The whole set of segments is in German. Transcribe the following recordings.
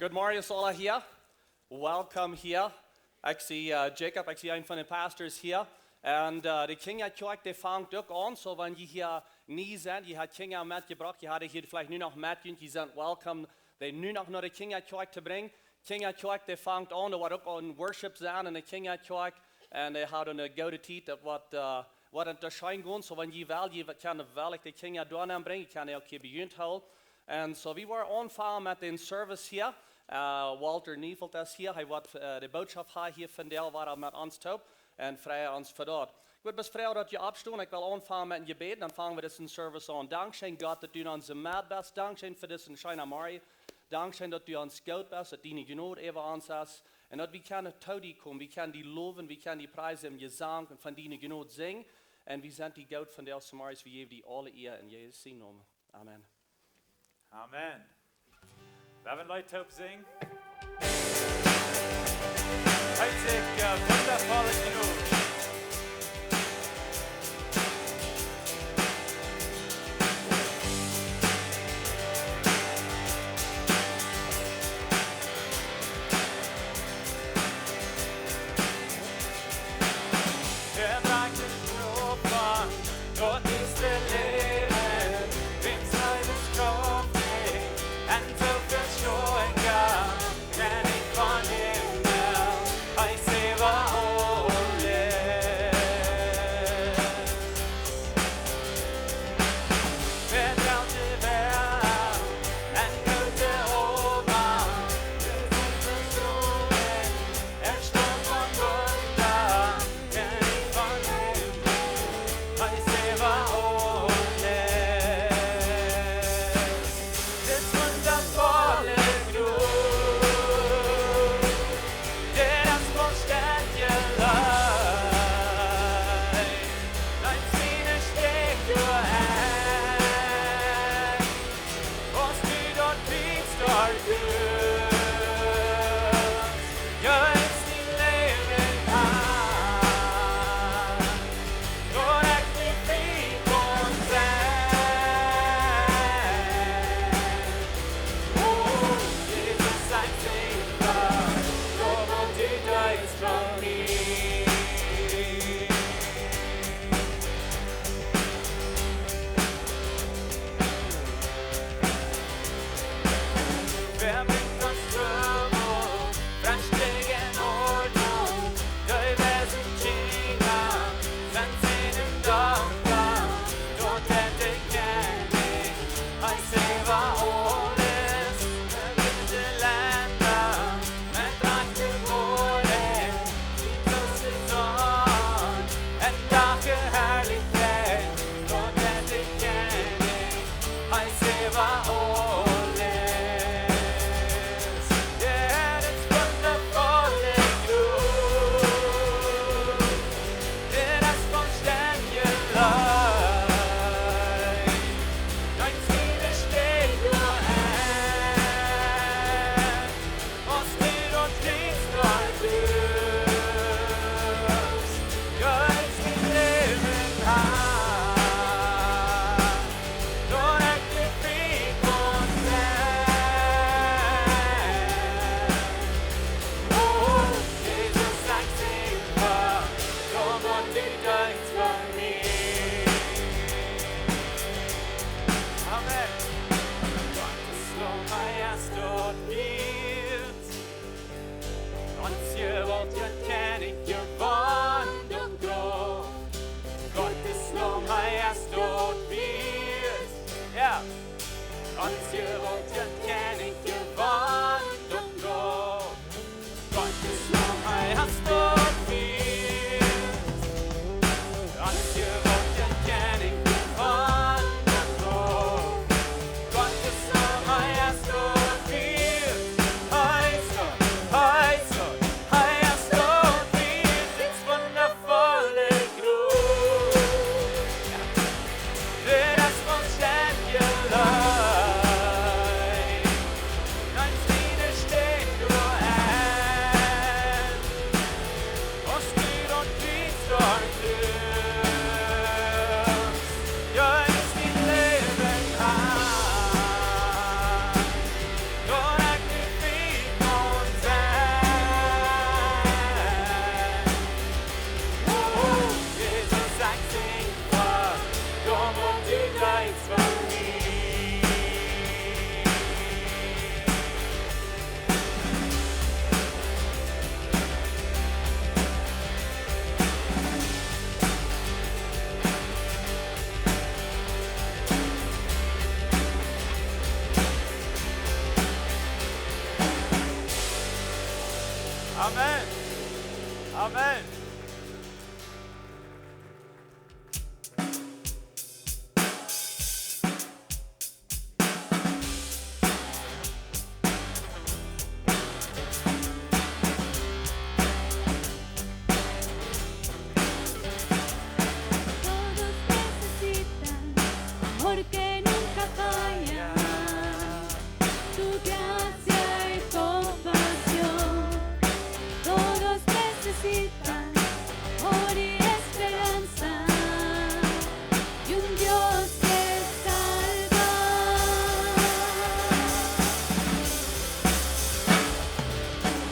Good morning alle hier. Welcome hier. Ik zie Jacob, ik zie een van de pastors hier. En de kinderkerk die vangt ook aan. So wenn je hier nie zijn, je had kinderen metgebracht, je had hier vielleicht nu nog metgehen, je zijn welkom die nu nog naar de kinderkerk te brengen. Kinderkerk die vangt aan, er wordt ook een worship zijn in de kinderkerk. En die houden een goede tijd wat het te schijn gaan. So wenn je wil, je kan wel de kinderen doornemen brengen, je kan ook hier bejunt houden. En so we waren aanvangen met een service hier. Walter Nievelt is hier, hij wordt de boodschap hier vandaag, waar hij met ons top en vrij ons verdacht. Ik wil bevragen dat je opstaan, ik wil aanvangen met een gebed, dan vangen we deze service aan. Dankzij God dat u ons maat bent, dankzij voor deze schijne morgen, dankzij dat u ons goed bent, dat die genade even ons is, en dat we kunnen tot die komen, we kunnen die loven, we kunnen die prijzen, je zang en van die genade zingen, en we zijn die goed van deze morgen, we geven die alle eer in Jezus zijn naam. Amen. Amen. We hebben Leute op zingen. Hartstikke wundervolle genoeg. Der Dank ist Europa, dort ist der Leben, in seines Kopf, and so for sure God can Amen. Amen. Todos necesitan amor que nunca falla, tu gracia y compasión. Todos necesitan amor y esperanza y un Dios que salva.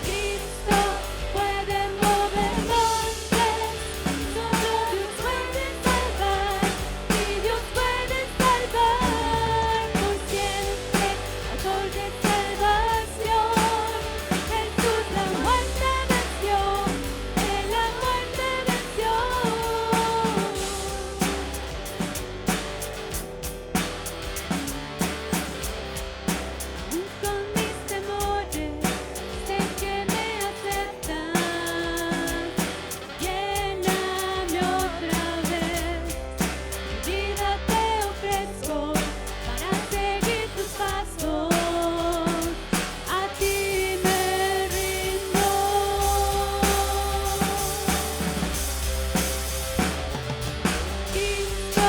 Cristo puede mover montes, solo Dios puede salvar, y Dios puede salvar por siempre, autor de salvación. Jesús la muerte venció, Él la muerte venció. Aún con mis temores, sé que me aceptas. Lléname otra vez, mi vida te ofrezco para seguir tus pasos. A ti me rindo. Cristo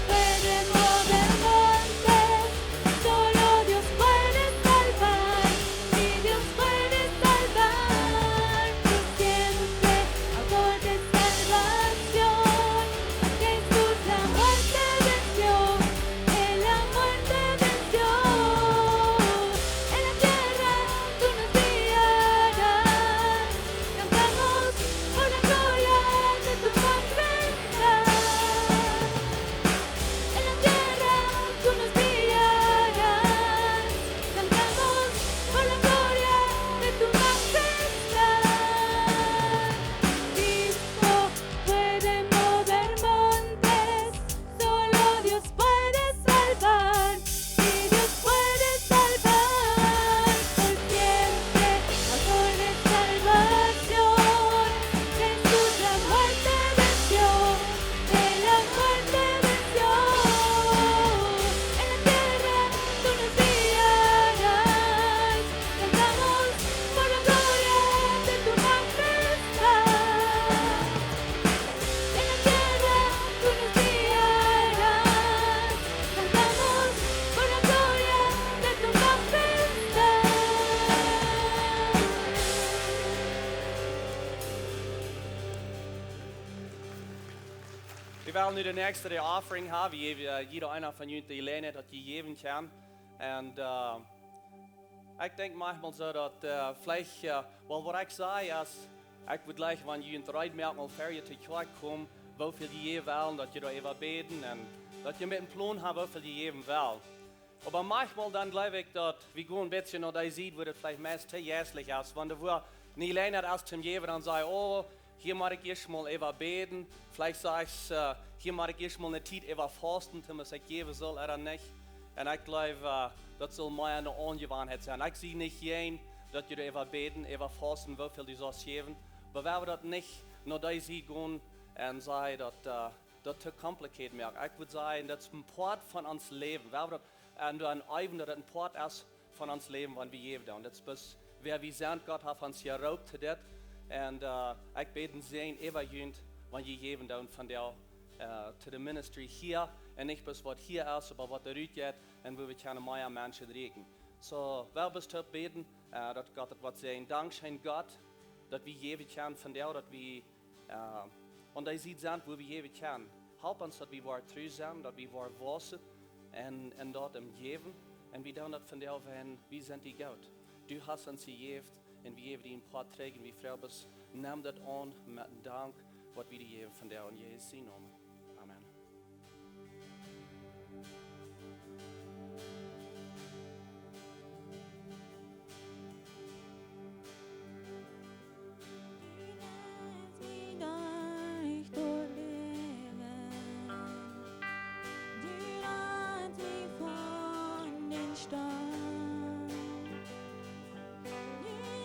puede mover montes, solo Dios puede salvar, y Dios puede salvar por siempre, autor de salvación. Jesús la muerte venció, Él la muerte venció. En la tierra tú nos guiarás, cantamos por la gloria de tu majestad. En la tierra tú nos guiarás, cantamos por la gloria de tu majestad. Cristo puede mover montes, solo Dios puede salvar, y Dios puede salvar por siempre, autor de salvación. Jesús la muerte venció, Él la muerte venció. En la tierra tú nos guiarás, cantamos por la gloria de tu majestad. En la tierra tú nos guiarás, cantamos por la gloria de tu majestad. Vi vil nu den ekstra offering her. Vi giver einer van jullie die lenen dat je geven kan. En ik denk manchmal zo dat vielleicht, wel wat ik zei is, ik would like wanneer jullie een rijmerk al ver je te kwijt komen, hoeveel je geven wil, dat je daar even beten en dat je met een plan hebt hoeveel je geven wil. Aber manchmal dann glaube ich, dass wir gehen ein bisschen nach der Seite, wo das vielleicht meist zu jässlich ist. Wenn du nicht länger als zum Geben dann sagst, oh, hier mag ich erst mal eben beten. Vielleicht sagst du, hier mag ich erst mal eine Zeit eben fasten, damit ich geben soll oder nicht. Und ich glaube, das soll mir eine Angewohnheit sein. Ich sehe nicht jeden, dass du eben beten, eben fasten, wie viel du sollst geben. Aber wenn wir das nicht nach der Seite gehen und sagen, dass das zu kompliziert wird. Ich würde sagen, das ist ein Part von uns Leben. Und ein Eiven, das ein Part ist von uns Leben, wenn wir geben. Und das ist, wer wir sind, Gott hat uns geraubt zu das. Und ich bete sehen, immer jünd, wenn wir geben, dann von der zu der Ministry hier. Und nicht bis was hier ist, aber was da geht. Und wo wir können mehr Menschen regen. So, wer bist du beten, dass Gott das was sehen. Dankeschön Gott, dass wir geben können von der, dass wir und da sieht sind, wo wir geben können. Help uns, dass wir treu sind, dass wir wassen. En dat hem geven. En we doen dat van jou van, wie zijn die goud? Du hast ons gegeven en we geven die een paar trägen, wie vrouw bist. Neem dat aan met een dank, wat we die geven van jou in Jezus zijn naam. Amen. Stand. Du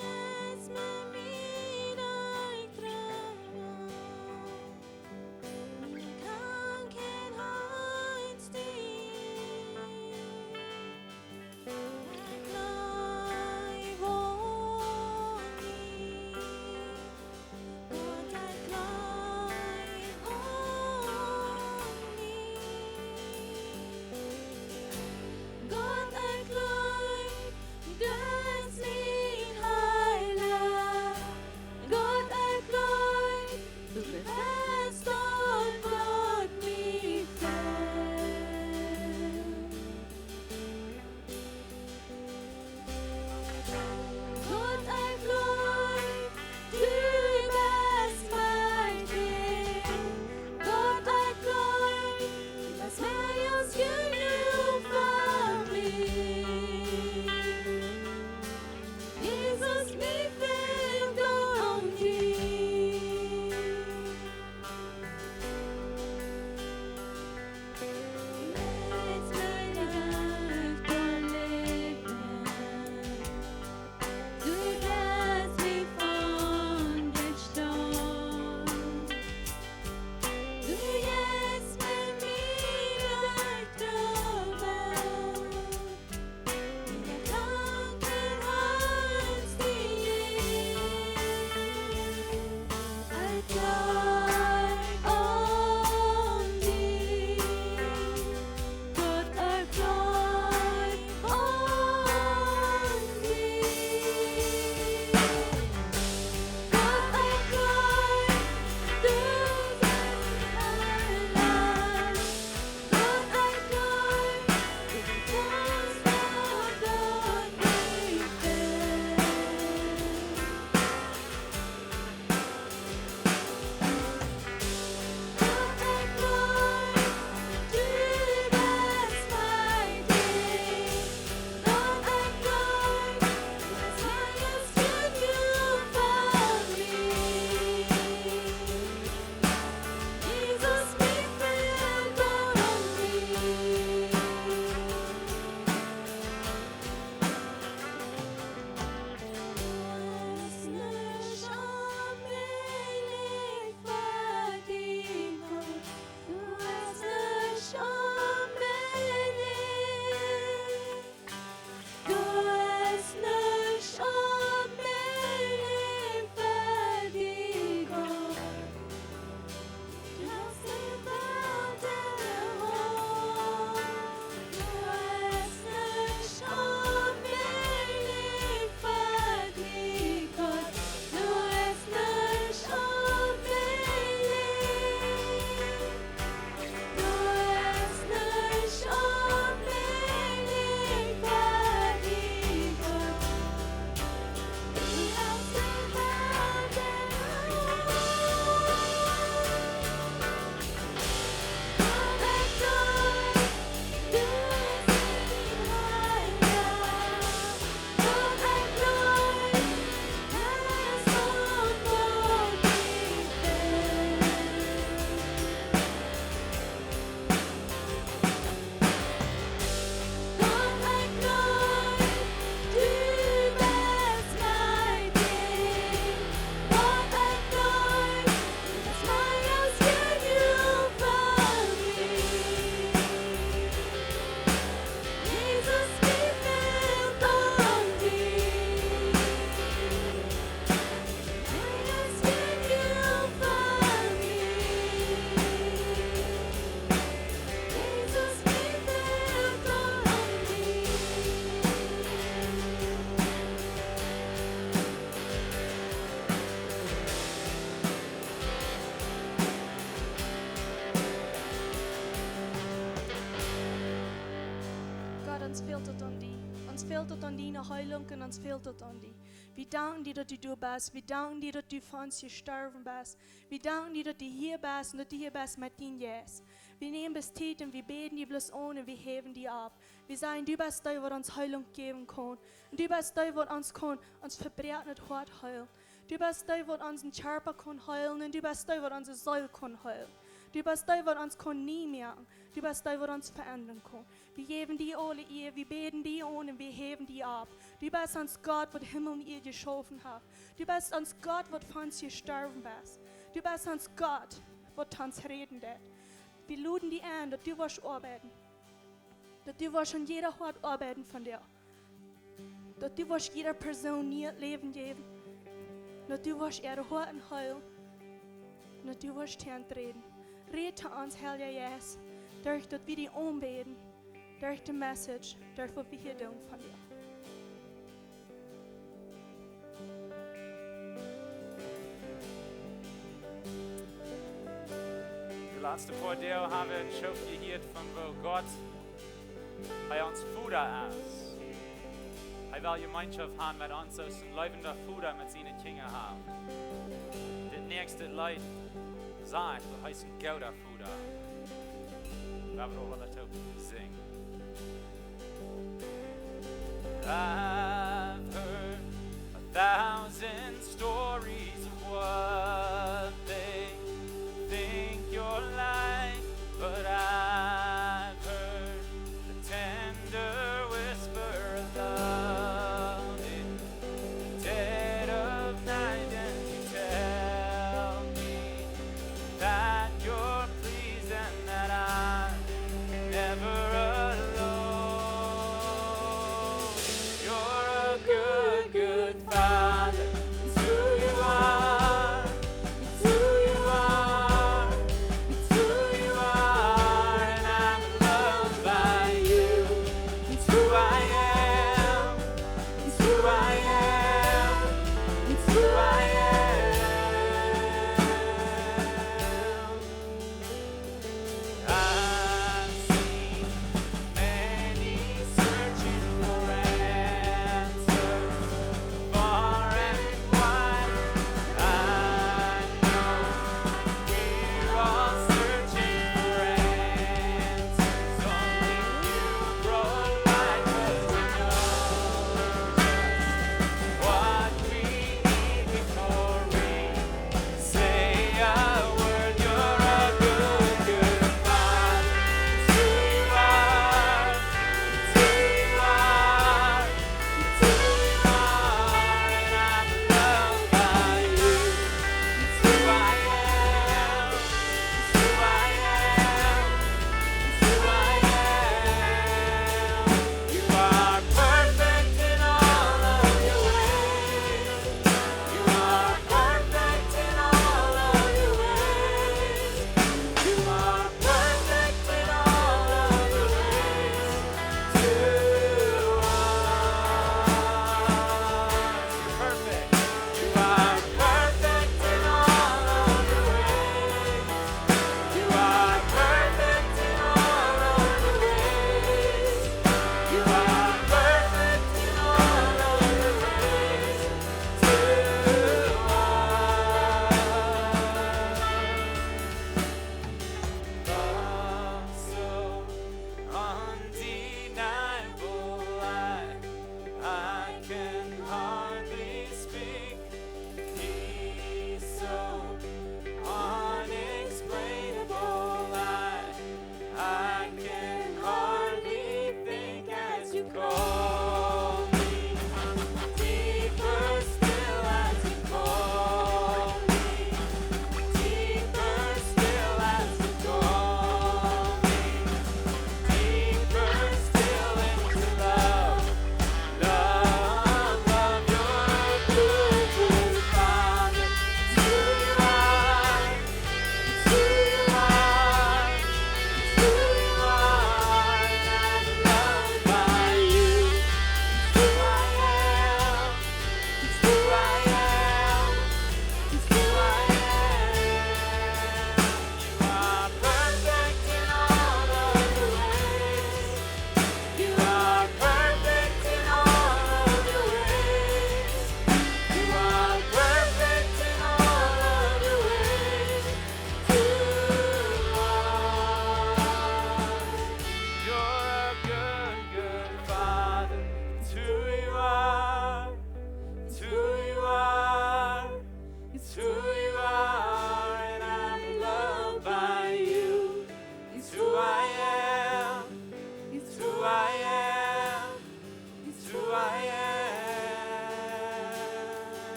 gäst med ons fehlt het aan die. Ons fehlt het aan die Heilung und uns fehlt het aan die. Wir danken dir, dass du bist. Wir danken dir, dass du für uns gestorben bist. Wir danken dir, dass du hier bist und dass du hier bist mit deinem Jesus. Wir nehmen das Zeit und wir beten dir bloß an und wir heben dir ab. Wir sagen, du bist der, der uns Heilung geben kann. Und du bist der, der uns verbrechetes Hart heilen. Du bist der, der unseren Körper kann heilen und du bist der, der unsere Seele kann heilen. Du bist der, der uns nie merken. Du bist der, der uns verändern kann. Wir geben dir alle ihr, wir beten dir an und wir heben dir ab. Du bist uns Gott, der Himmel und Erde geschaffen hat. Du bist uns Gott, der für uns gestorben ist. Du bist uns Gott, der uns reden wird. Wir luden dir an, dass du wirst arbeiten. Dass du wirst an jeder Ort arbeiten von dir. Dass du wirst jeder Person ihr Leben geben. Dass du wirst ihre Horten heilen. Dass du wirst reden. Red zu uns, Herr Jesus, durch dass wir dich anbeten, durch die Message, durch was wir hier tun von dir. De laatste paar deel hebben we een show gehoord van waar God bij ons voeder is. Hij wil gemeenschap hebben met ons als een levende voeder met zijn kinderen hebben. Het nächste lied sagt, dat heißt een gouden voeder. We hebben ook wel dat ook zingen. I've heard 1,000 stories of what they think you're like, but I've heard the tender whisper of love in the dead of night, and you tell me that you're pleased and that I'm never alone. You're a good, good Father, it's who you are.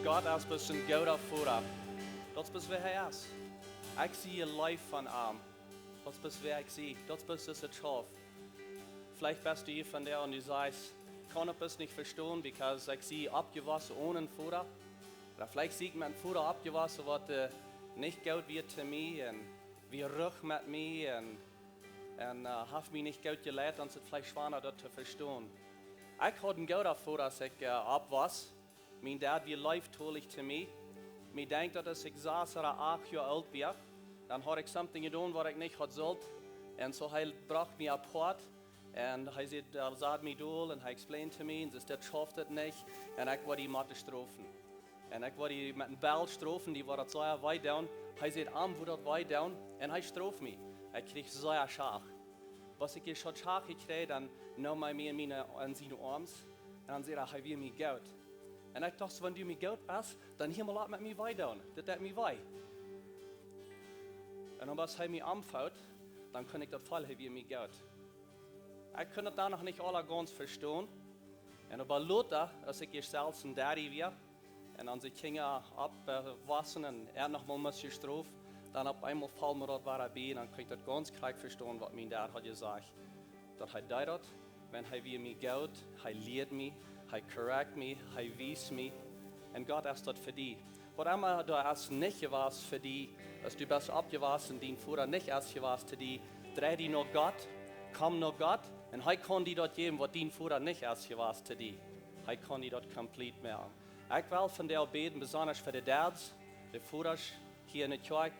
God is best een goede voeder. Dat is best wie hij is. Ik zie je lijf van hem. Dat is best wie ik zie. Dat is best het schaf. Vielleicht bist du hier von der und du sagst, ich kann es nicht verstehen, because ich sehe abgewaschen ohne Futter. Oder vielleicht sehe ich mein Futter abgewaschen, was nicht gut wird für mich und wie ruhig mit mir und hat mich nicht gut gelehrt, und es ist vielleicht schwerer, das zu verstehen. Ich hatte ein guter Futter, als ich abwas. Mein Dad wie läuft toll zu mir. Ich denke, dass ich 6 oder 8 Jahre alt bin. Dann habe ich something getan, was ich nicht hatte sollte. Und so er brachte mich apart. Und er sah mich durch und er explained to me, und das schafft es nicht. Und ich war die Mathe strafen. Und ich war die mit dem Ball strafen, die war das sehr weit down. Er sagt, Arm wurde weit down und er straft mich. Ich krieg sehr Schach. Was ich schon Schach gekriegt, dann nahm er mir in seine Arme und dann sagt er, ich will mich gut. Und ich dachte, wenn du mich gut bist, dann hier mal mit mir weit down. Das tut mir weh. Und dann was er mich anfällt, dann kann ich das Fall, ich will mich gut. Ich konnte das noch nicht alle ganz verstehen. Und aber Luther, als ich selbst ein Daddy war, und dann die Kinder abwaschen und noch mal muss gestraft, dann auf einmal fallen mir das war bei, dann kann ich das ganz klar verstehen, was mein Dad hat gesagt. Dass er das, wenn er wie mich geht, er lehrt mich, er korrekt mich, er wies mich. Und Gott ist das für dich. Was immer du hast nicht was für dich, dass du bist abgewaschen, dein Vater nicht erst was für dich, dreh dich nach Gott, komm nach Gott, und er kann dir das geben, was dein Vater nicht erst was für dich. Er kann dir das komplett machen. Ich will von der beten, besonders für die Dads, die Vaters hier in der Kirche,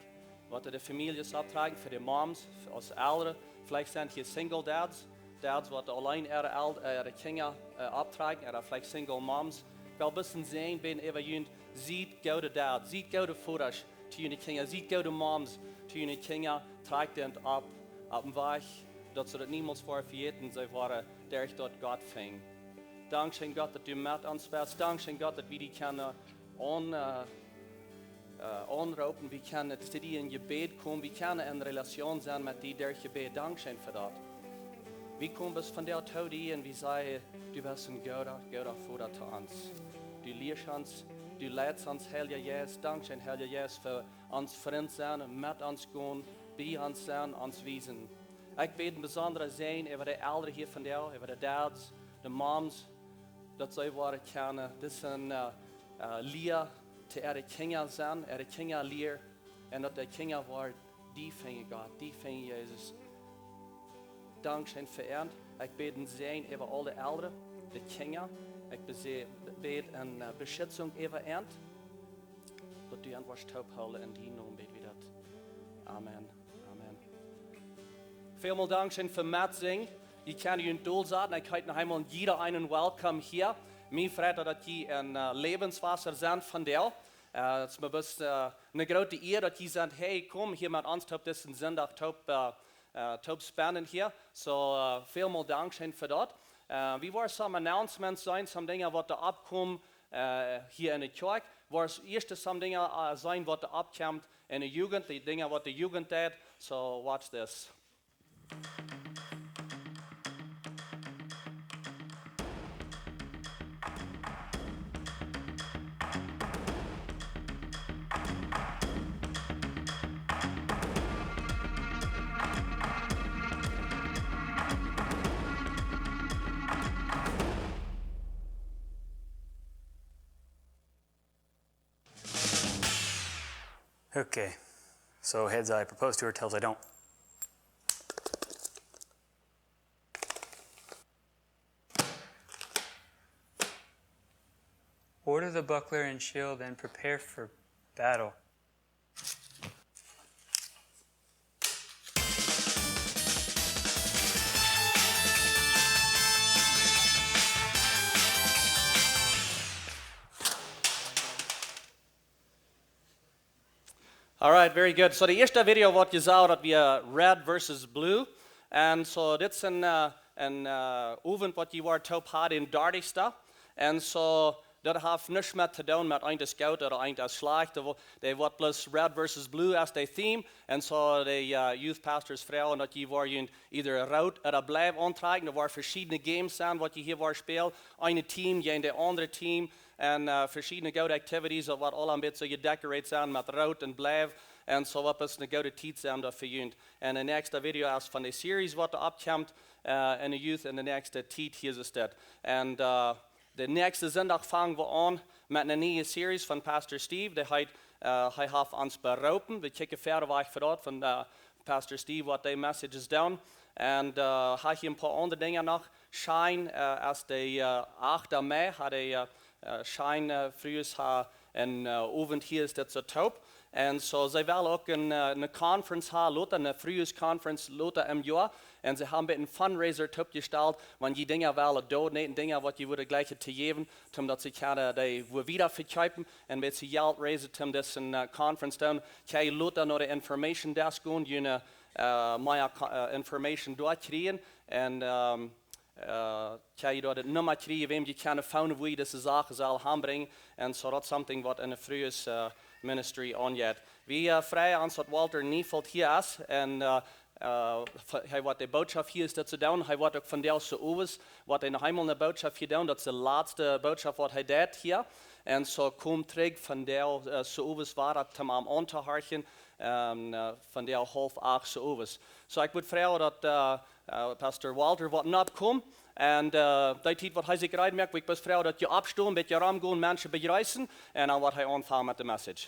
was die Familien abtragen, für die Moms, als Eltern. Vielleicht sind hier Single Dads, Dads, die allein ihre Kinder abtragen, oder vielleicht Single Moms. Ich will ein bisschen sehen, wenn ihr sieht gute Dads, sieht gute Vaters zu ihren Kindern, sieht gute Moms zu ihren Kindern, tragt den ab dem Weg, dass sie das niemals vergeten, sie waren, der ich dort Gott fing. Dankeschön Gott, dass du mit uns bist. Dankeschön Gott, dass wir die können anrufen, wir können zu dir in Gebet kommen, wir können in Relation sein mit dir durch Gebet. Dankeschön für das. Wir kommen bis von der Tod und wir sagen, du bist ein guter Vater zu uns. Du liebst uns, du leidest uns, Herr Jesus. Dankeschön, Herr Jesus, für uns Freund sein, mit uns gehen, bei uns sein, uns wiesen. Ich bete besonders sehen über die Eltern hier von dir, über die Dads, die Moms, dass sie waren kennen. Das sind Lehr zu ihre Kinder sein, ihre Kinder lehren. Und dass die Kinder waren, die fingen Gott, die fingen Jesus. Dankeschön für ihn. Ich bete sehen über alle Eltern, die Kinder. Ich bete eine Beschützung über ihn. Dass du ihn was taub halten in die Namen bete wir das. Amen. Amen. Vielmal Dankeschön für Matzing. Ich kann Ihnen doel sagen, ich heiße noch einmal jeder einen Welcome hier. Mir freut, dass Sie ein Lebenswasser sind von dir. Es ist mir eine große Ehre, dass Sie sagen, hey, komm hier mit uns, top diesen Sonntag, top spannend hier. So, vielmal Dankeschön für das. Wie war some Announcements sein, some Dinge, was da abkommen hier in der Kirche. War es erste some Dinge sein, was da abkommt in der Jugend, die Dinge, was die Jugend tut. So, watch this. Okay, so heads I propose to her, tails I don't. Order the buckler and shield and prepare for battle. All right, very good. So the eerste video wat je zag, dat we red versus blue. En so dit is een oefening wat je wordt top had in Dardista. En so dat heeft niks met te doen met een scout of een slag. Dat wordt plus red versus blue als de theme. En so de youth pastors vragen dat je wordt either rood of blijf aantragen. Er worden verschillende games zijn wat je hier wordt spelen. Een team, je in de andere team. en verschiedene gode activities, wat al een beetje gedecoreerd zijn met rood en blauw. En zo wat is een gode tijd zijn dat voor jullie. En de nächste video is van de series wat er opkomt in de youth en de nächste tijd hier is dat. En de nächste zondag vangen we aan met een nieuwe series van Pastor Steve. Hij heeft ons beroepen. We kijken verder weg vooruit van Pastor Steve wat die messages doen. En hij een paar andere dingen nog. Shine als de 8 mei had hij Shine vroeger en avond hier is dat zo top. En zo zij willen ook een conference hebben, een frühjaarsconference later im Jahr. En ze hebben een fundraiser opgesteld, want die dingen willen donaten, dingen wat je willen gleich te geven, omdat ze kunnen die weer verkopen en met ze geld reizen om deze conference te doen. Kan je later naar de information desk gaan, je meer information doorkrijgen en kan je door het nummer krijgen, wem je kan fouten hoe je deze zaken zal aanbrengen. En zo dat is something wat in de frühjaars ministry aangaat. We vragen ons dat Walter Niefeld hier is en hij wat de boodschap hier is dat ze doen. Hij wordt ook van deel zo over wat hij nog eenmaal een boodschap hier doen. Dat is de laatste boodschap wat hij deed hier. En zo komt terug van deel zo over waar het hem aan te harken. Van deel 7:30 zo over. So ik moet vragen dat Pastor Walter wat not komt. En die tijd wat hij zich eruit merkt, ik moet vragen dat je opstaan, een beetje ruim gaan, mensen begrijpen. En dan wordt hij aanvangen met de message.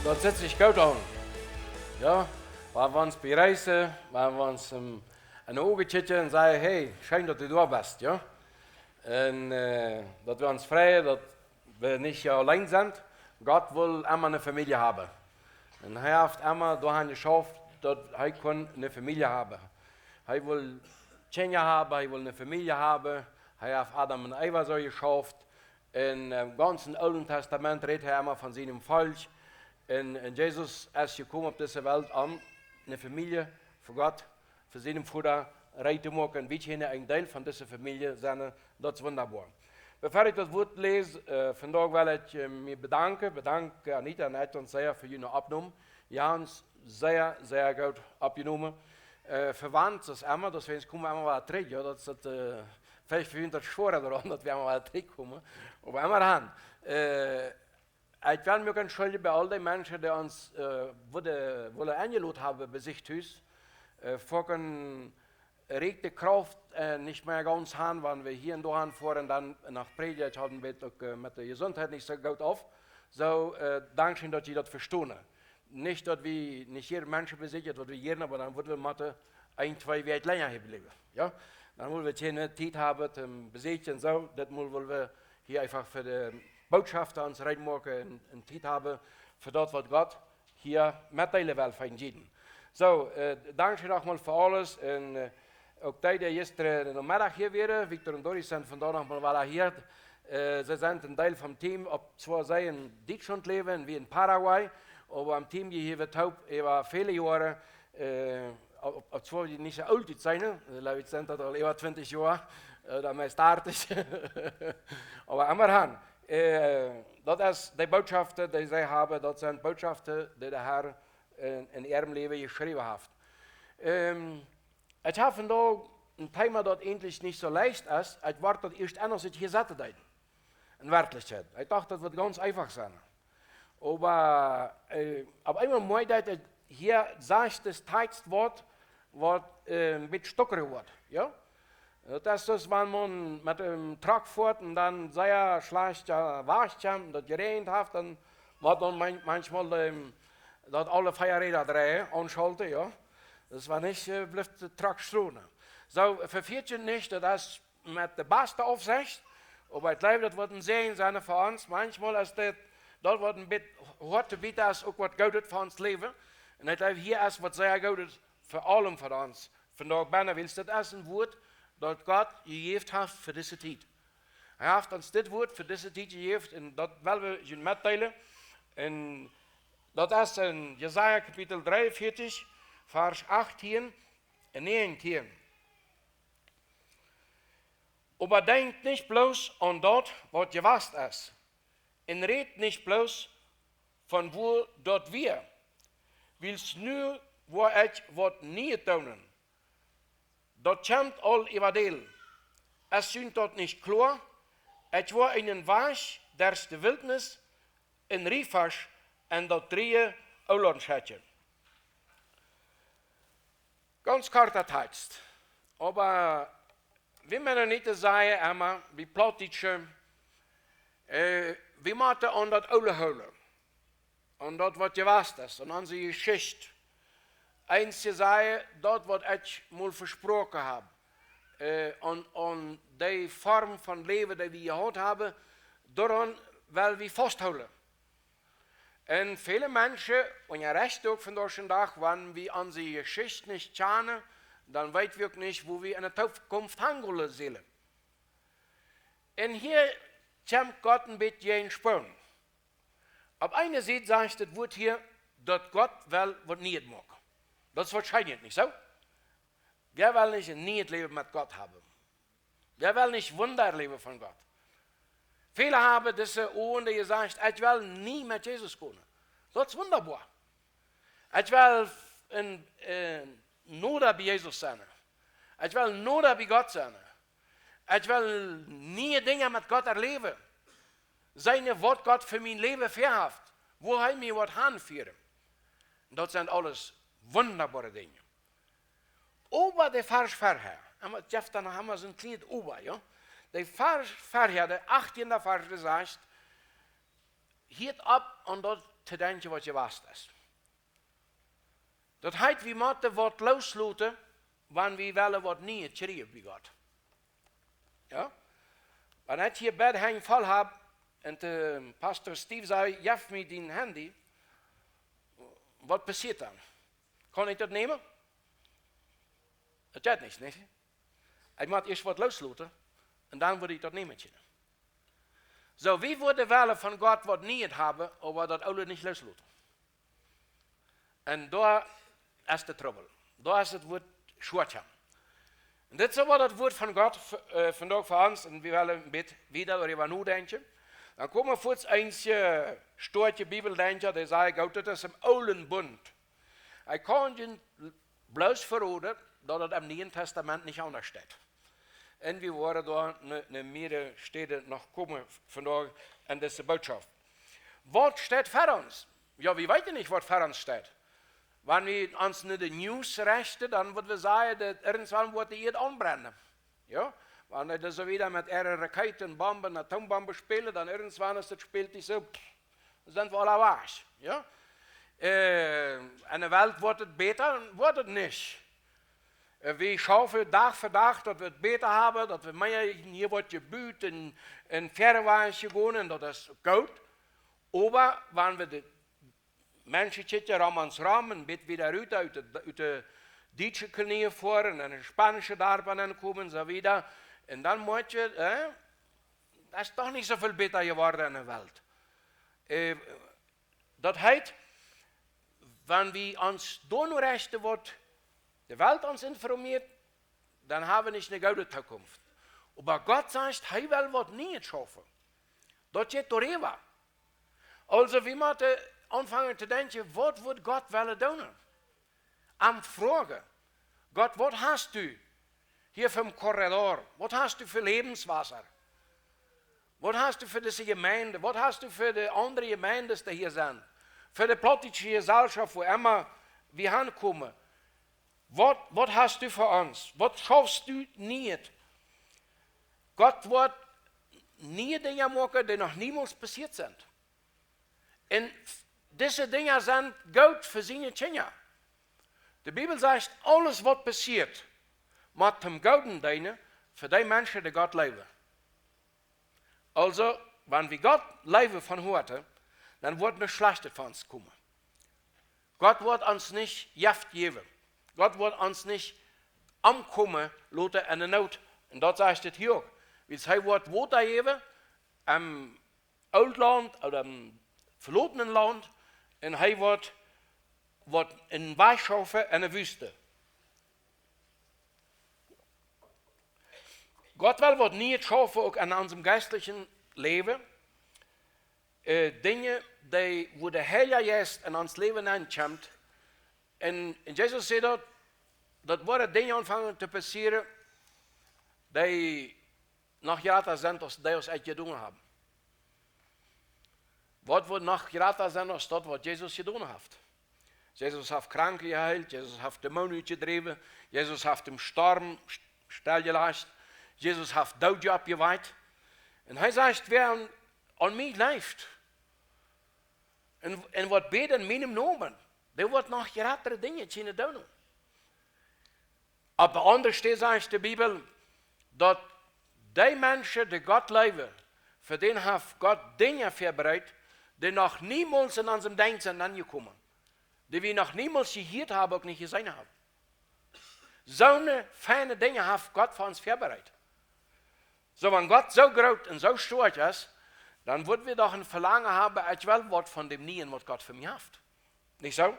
Dat zet zich koud aan. Ja, waar we ons bereizen, waar we ons een ogen zitten en zeggen, hey, schijn dat je daar bent. Ja? En dat we ons vrijen, dat we niet alleen zijn. God wil immer een familie hebben. En hij heeft immer doorheen geschaft, dat hij kon een familie hebben. Hij wil kinderen hebben, hij wil een familie hebben. Hij heeft Adam en Eva zo geschaft. In het ganze Oude Testament redt hij immer van zijn volk. En Jezus is gekomen op deze wereld om een familie voor God, voor zijn vader, rijk te maken. En weet je, een deel van deze familie zijn, dat is wonderbaar. Bevor ik dat woord lees, vandaag wil ik me bedanken. Bedanken Anita en Ed ons zeer voor jullie opname. Jans, zeer, zeer goed opgenomen. Verwandt is immer, deswegen komen we immer weer terug. Ja, dat is het 500 schwarer erom, dat we immer weer terugkomen. Maar immer aan. Ik wil me ook entschuldigen bij al die mensen die ons willen eingeladen hebben bij zich thuis. Vorken regt de kracht nicht mehr ganz haben, wenn wir hier in Dohan fahren, dann nach Predigt haben wir auch mit der Gesundheit nicht so gut auf. So, danke, dass Sie das verstehen. Nicht, dass wir nicht jeder Mensch besichert, was wir hier, aber dann würden wir ein, zwei Jahre länger hier bleiben. Ja? Dann wollen wir keine Zeit haben, zum Besichtigen, so, das wollen wir hier einfach für die Botschafter uns reinmachen und Zeit haben, für das, was Gott hier mitteilen will von jedem. So, danke nochmal für alles. Und, ook die gisteren namiddag hier weer, Victor en Doris zijn vandaag nog maar wel hier. Ze zijn een deel van het team op zwei zij in Deutschland leven, wie in Paraguay. Maar het team die hier wordt over vele jaren, op zwei die niet zo oud zijn, Leute zijn dat al over 20 jaar, daarmee start is. Maar immerhin, dat is de boodschappen die zij hebben, dat zijn boodschappen die de Heer in ihrem leven geschreven heeft. Ik heb vandaag een thema dat eigenlijk niet zo leicht is. Ik word dat eerst anders het gezet deed. In werkelijkheid. Ik dacht dat het ganz einfach zijn. Maar op eenmaal mooi dat het hier zegt het tekstwoord wat een beetje stokkerig wordt. Ja? Dat is dus wanneer man met een truck voert en dan zeer slecht wasje, dat geregend heeft, dan wordt dan manchmal dat alle Feierräder draaien, aanschalten, ja. Das war nicht, bleibt der Truck stronen. So, verfehlt je nicht, das ist mit der beste Aufsicht, aber ich glaube, das wird ein Segen sein für uns. Manchmal ist das wird ein bisschen hart zu bieten, ist auch was Gutes für uns Leben. Und ich glaube, hier ist was sehr Gutes für allem für uns. Von da binnen willst du das ist ein Wort, das Gott gegeben hat für diese Zeit. Er hat uns dit Wort für diese Zeit gegeben und das wollen wir Ihnen mitteilen. Und das ist in Jesaja Kapitel 43, Vers 18 und 19. Aber denkt nicht bloß an dort, was gewast ist. Und redet nicht bloß von wo dort wir. Wils nur, wo ich was nie tun. Dort kommt all überdeel. Es sind dort nicht klar. Ich war in den Wasch der Wildnis in Rifasch und dort 3 Aulandschätchen. Ganz korter Text. Aber wir müssen nicht sagen, immer, wie Plattdeutsche, wir machen an das Oule Höhle. Und dort, was gewast ist, und an die Geschichte. Eins zu sagen, dort, was ich mal versprochen habe. Und die Form von Leben, die wir gehört haben, daran wollen wir festhalten. Und viele Menschen, und ja recht auch von deutschen Tag, wenn wir an die Geschichte nicht kennen, dann weit wir nicht, wo wir in der Zukunft handeln sollen. Und hier kommt Gott ein bisschen spüren. Auf einer Seite sagt das Wort hier, dass Gott will, was nicht mag. Das ist wahrscheinlich nicht so. Wer will nicht ein Nicht-Leben mit Gott haben? Wer will nicht Wunderleben von Gott? Viele haben diese Ohren, die gesagt, ich will nie mit Jesus gehen. Das ist wunderbar. Ich will nur bei Jesus sein. Ich will nur bei Gott sein. Ich will nie Dinge mit Gott erleben. Seine Wort Gott für mein Leben verhaft. Wo er mir was anführen. Das sind alles wunderbare Dinge. Ober der Vers vorher. Dann haben wir so ein kleines Ober, ja. Der Vers vorher, der 18. Vers sagt, hielt ab und dort zu denken, was gewast ist. Das heißt, wir müssen was loslassen, wenn wir wollen, was nie kriegen wie Gott. Ja? Wenn ich hier Bett hängen voll habe, und Pastor Steve zei, geef mir dein Handy. Was passiert dann? Kann ich das nehmen? Das geht nicht, nicht? Ich muss erst was loslassen und dann würde ich das nehmen. So, wie würde wählen von Gott, was nicht haben, aber das alle nicht loslassen? Und da ist der Trouble. Da ist das Wort Schwarz. Und das ist aber das Wort von Gott vandaag für uns und wir wollen ein bisschen wieder darüber nachdenken. Dan komen we voor een stoortje Bibeldenker, die zei, dat is een oude bund. Ik kan je bloos verraden dat het im Neuen Testament nicht anders steht. Und wir waren da eine mehrere Städte noch kommen vandaag an diese Botschaft. Was steht für uns? Ja, wir wissen nicht, was für uns steht. Wenn wir uns nicht die News richten, dann würden wir sagen, dass irgendwann wird die Erde anbrennen. Ja? Wenn er so wieder mit ihrer Raketen, Bomben, Atombomben spielen, dann irgendwann ist das Spiel die so, sind wir alle wasch. Ja? In der Welt wird es besser, wird es nicht. Wir schaffen Tag für Tag, dass wir es besser haben, dass wir mehr hier wird gebüht, in Fernweichen gehen, das ist gut. Aber wenn wir die Menschen zitten om ons ramen, bid wieder uit de Duitse knieën voeren en de Spanische daarvan komen, zo wieder. En dan moet je, dat is toch niet zoveel beter geworden in de wereld. Dat heet, wenn wir uns doorrechten wordt, de Welt uns informiert, dann haben wir nicht eine gute Zukunft. Aber Gott sagt, hij will was niet schaffen. Dat geht darüber. Also wir müssen anfangen zu denken, was wird Gott willen doen? Am Fragen, Gott, was hast du hier vom Korridor? Was hast du für Lebenswasser? Was hast du für diese Gemeinde? Was hast du für die anderen Gemeinden, die hier sind? Für die plattdeutsche Gesellschaft, wo immer wir hinkommen. Was hast du für uns? Was schaffst du nicht? Gott wird nie Dinge machen, die noch niemals passiert sind. Und diese Dinge sind gut für seine Kinder. Die Bibel sagt, alles was passiert, muss zum Guten dienen für die Menschen, die Gott lieben. Also, wenn wir Gott lieben von heute, dann wird nichts Schlechtes von uns kommen. Gott wird uns nicht Gift geben. Gott wird uns nicht ankommen lassen in der Not. Und dort sagt es hier auch, Wie hij wordt water geven, im Oldland oder im verlorenen Land, und hij wordt in Weg schaffen in der Wüste. Gott will wat nie schaffen, auch in unserem geistlichen Leben, Dinge, die, wo der Heilige Geist in ons Leben einkommt. Und Jesus sagt dat worden Dinge anfangen zu passieren, die noch grater sind, als die uns gedaan haben. Was wird noch grater sein, als das, was Jesus gedaan hat? Jesus hat Kranke geheilt, Jesus hat Dämonen gedreven, Jesus hat dem Storm stillgelassen, Jesus hat Dood abgeweiht. Und er sagt, wer an mich lebt und wat beten in meinem Namen, der wird noch gratere Dinge tun. Aber anders steht in der Bibel, dass die Menschen, die Gott leben, für den hat Gott Dinge vorbereitet, die noch niemals in unserem Denken sind angekommen. Die wir noch niemals gehört haben, auch nicht gesehen haben. So eine feine Dinge hat Gott für uns vorbereitet. So, wenn Gott so groß und so stark ist, dann würden wir doch ein Verlangen haben, ich will was von dem nehmen, was Gott für mich hat. Nicht so?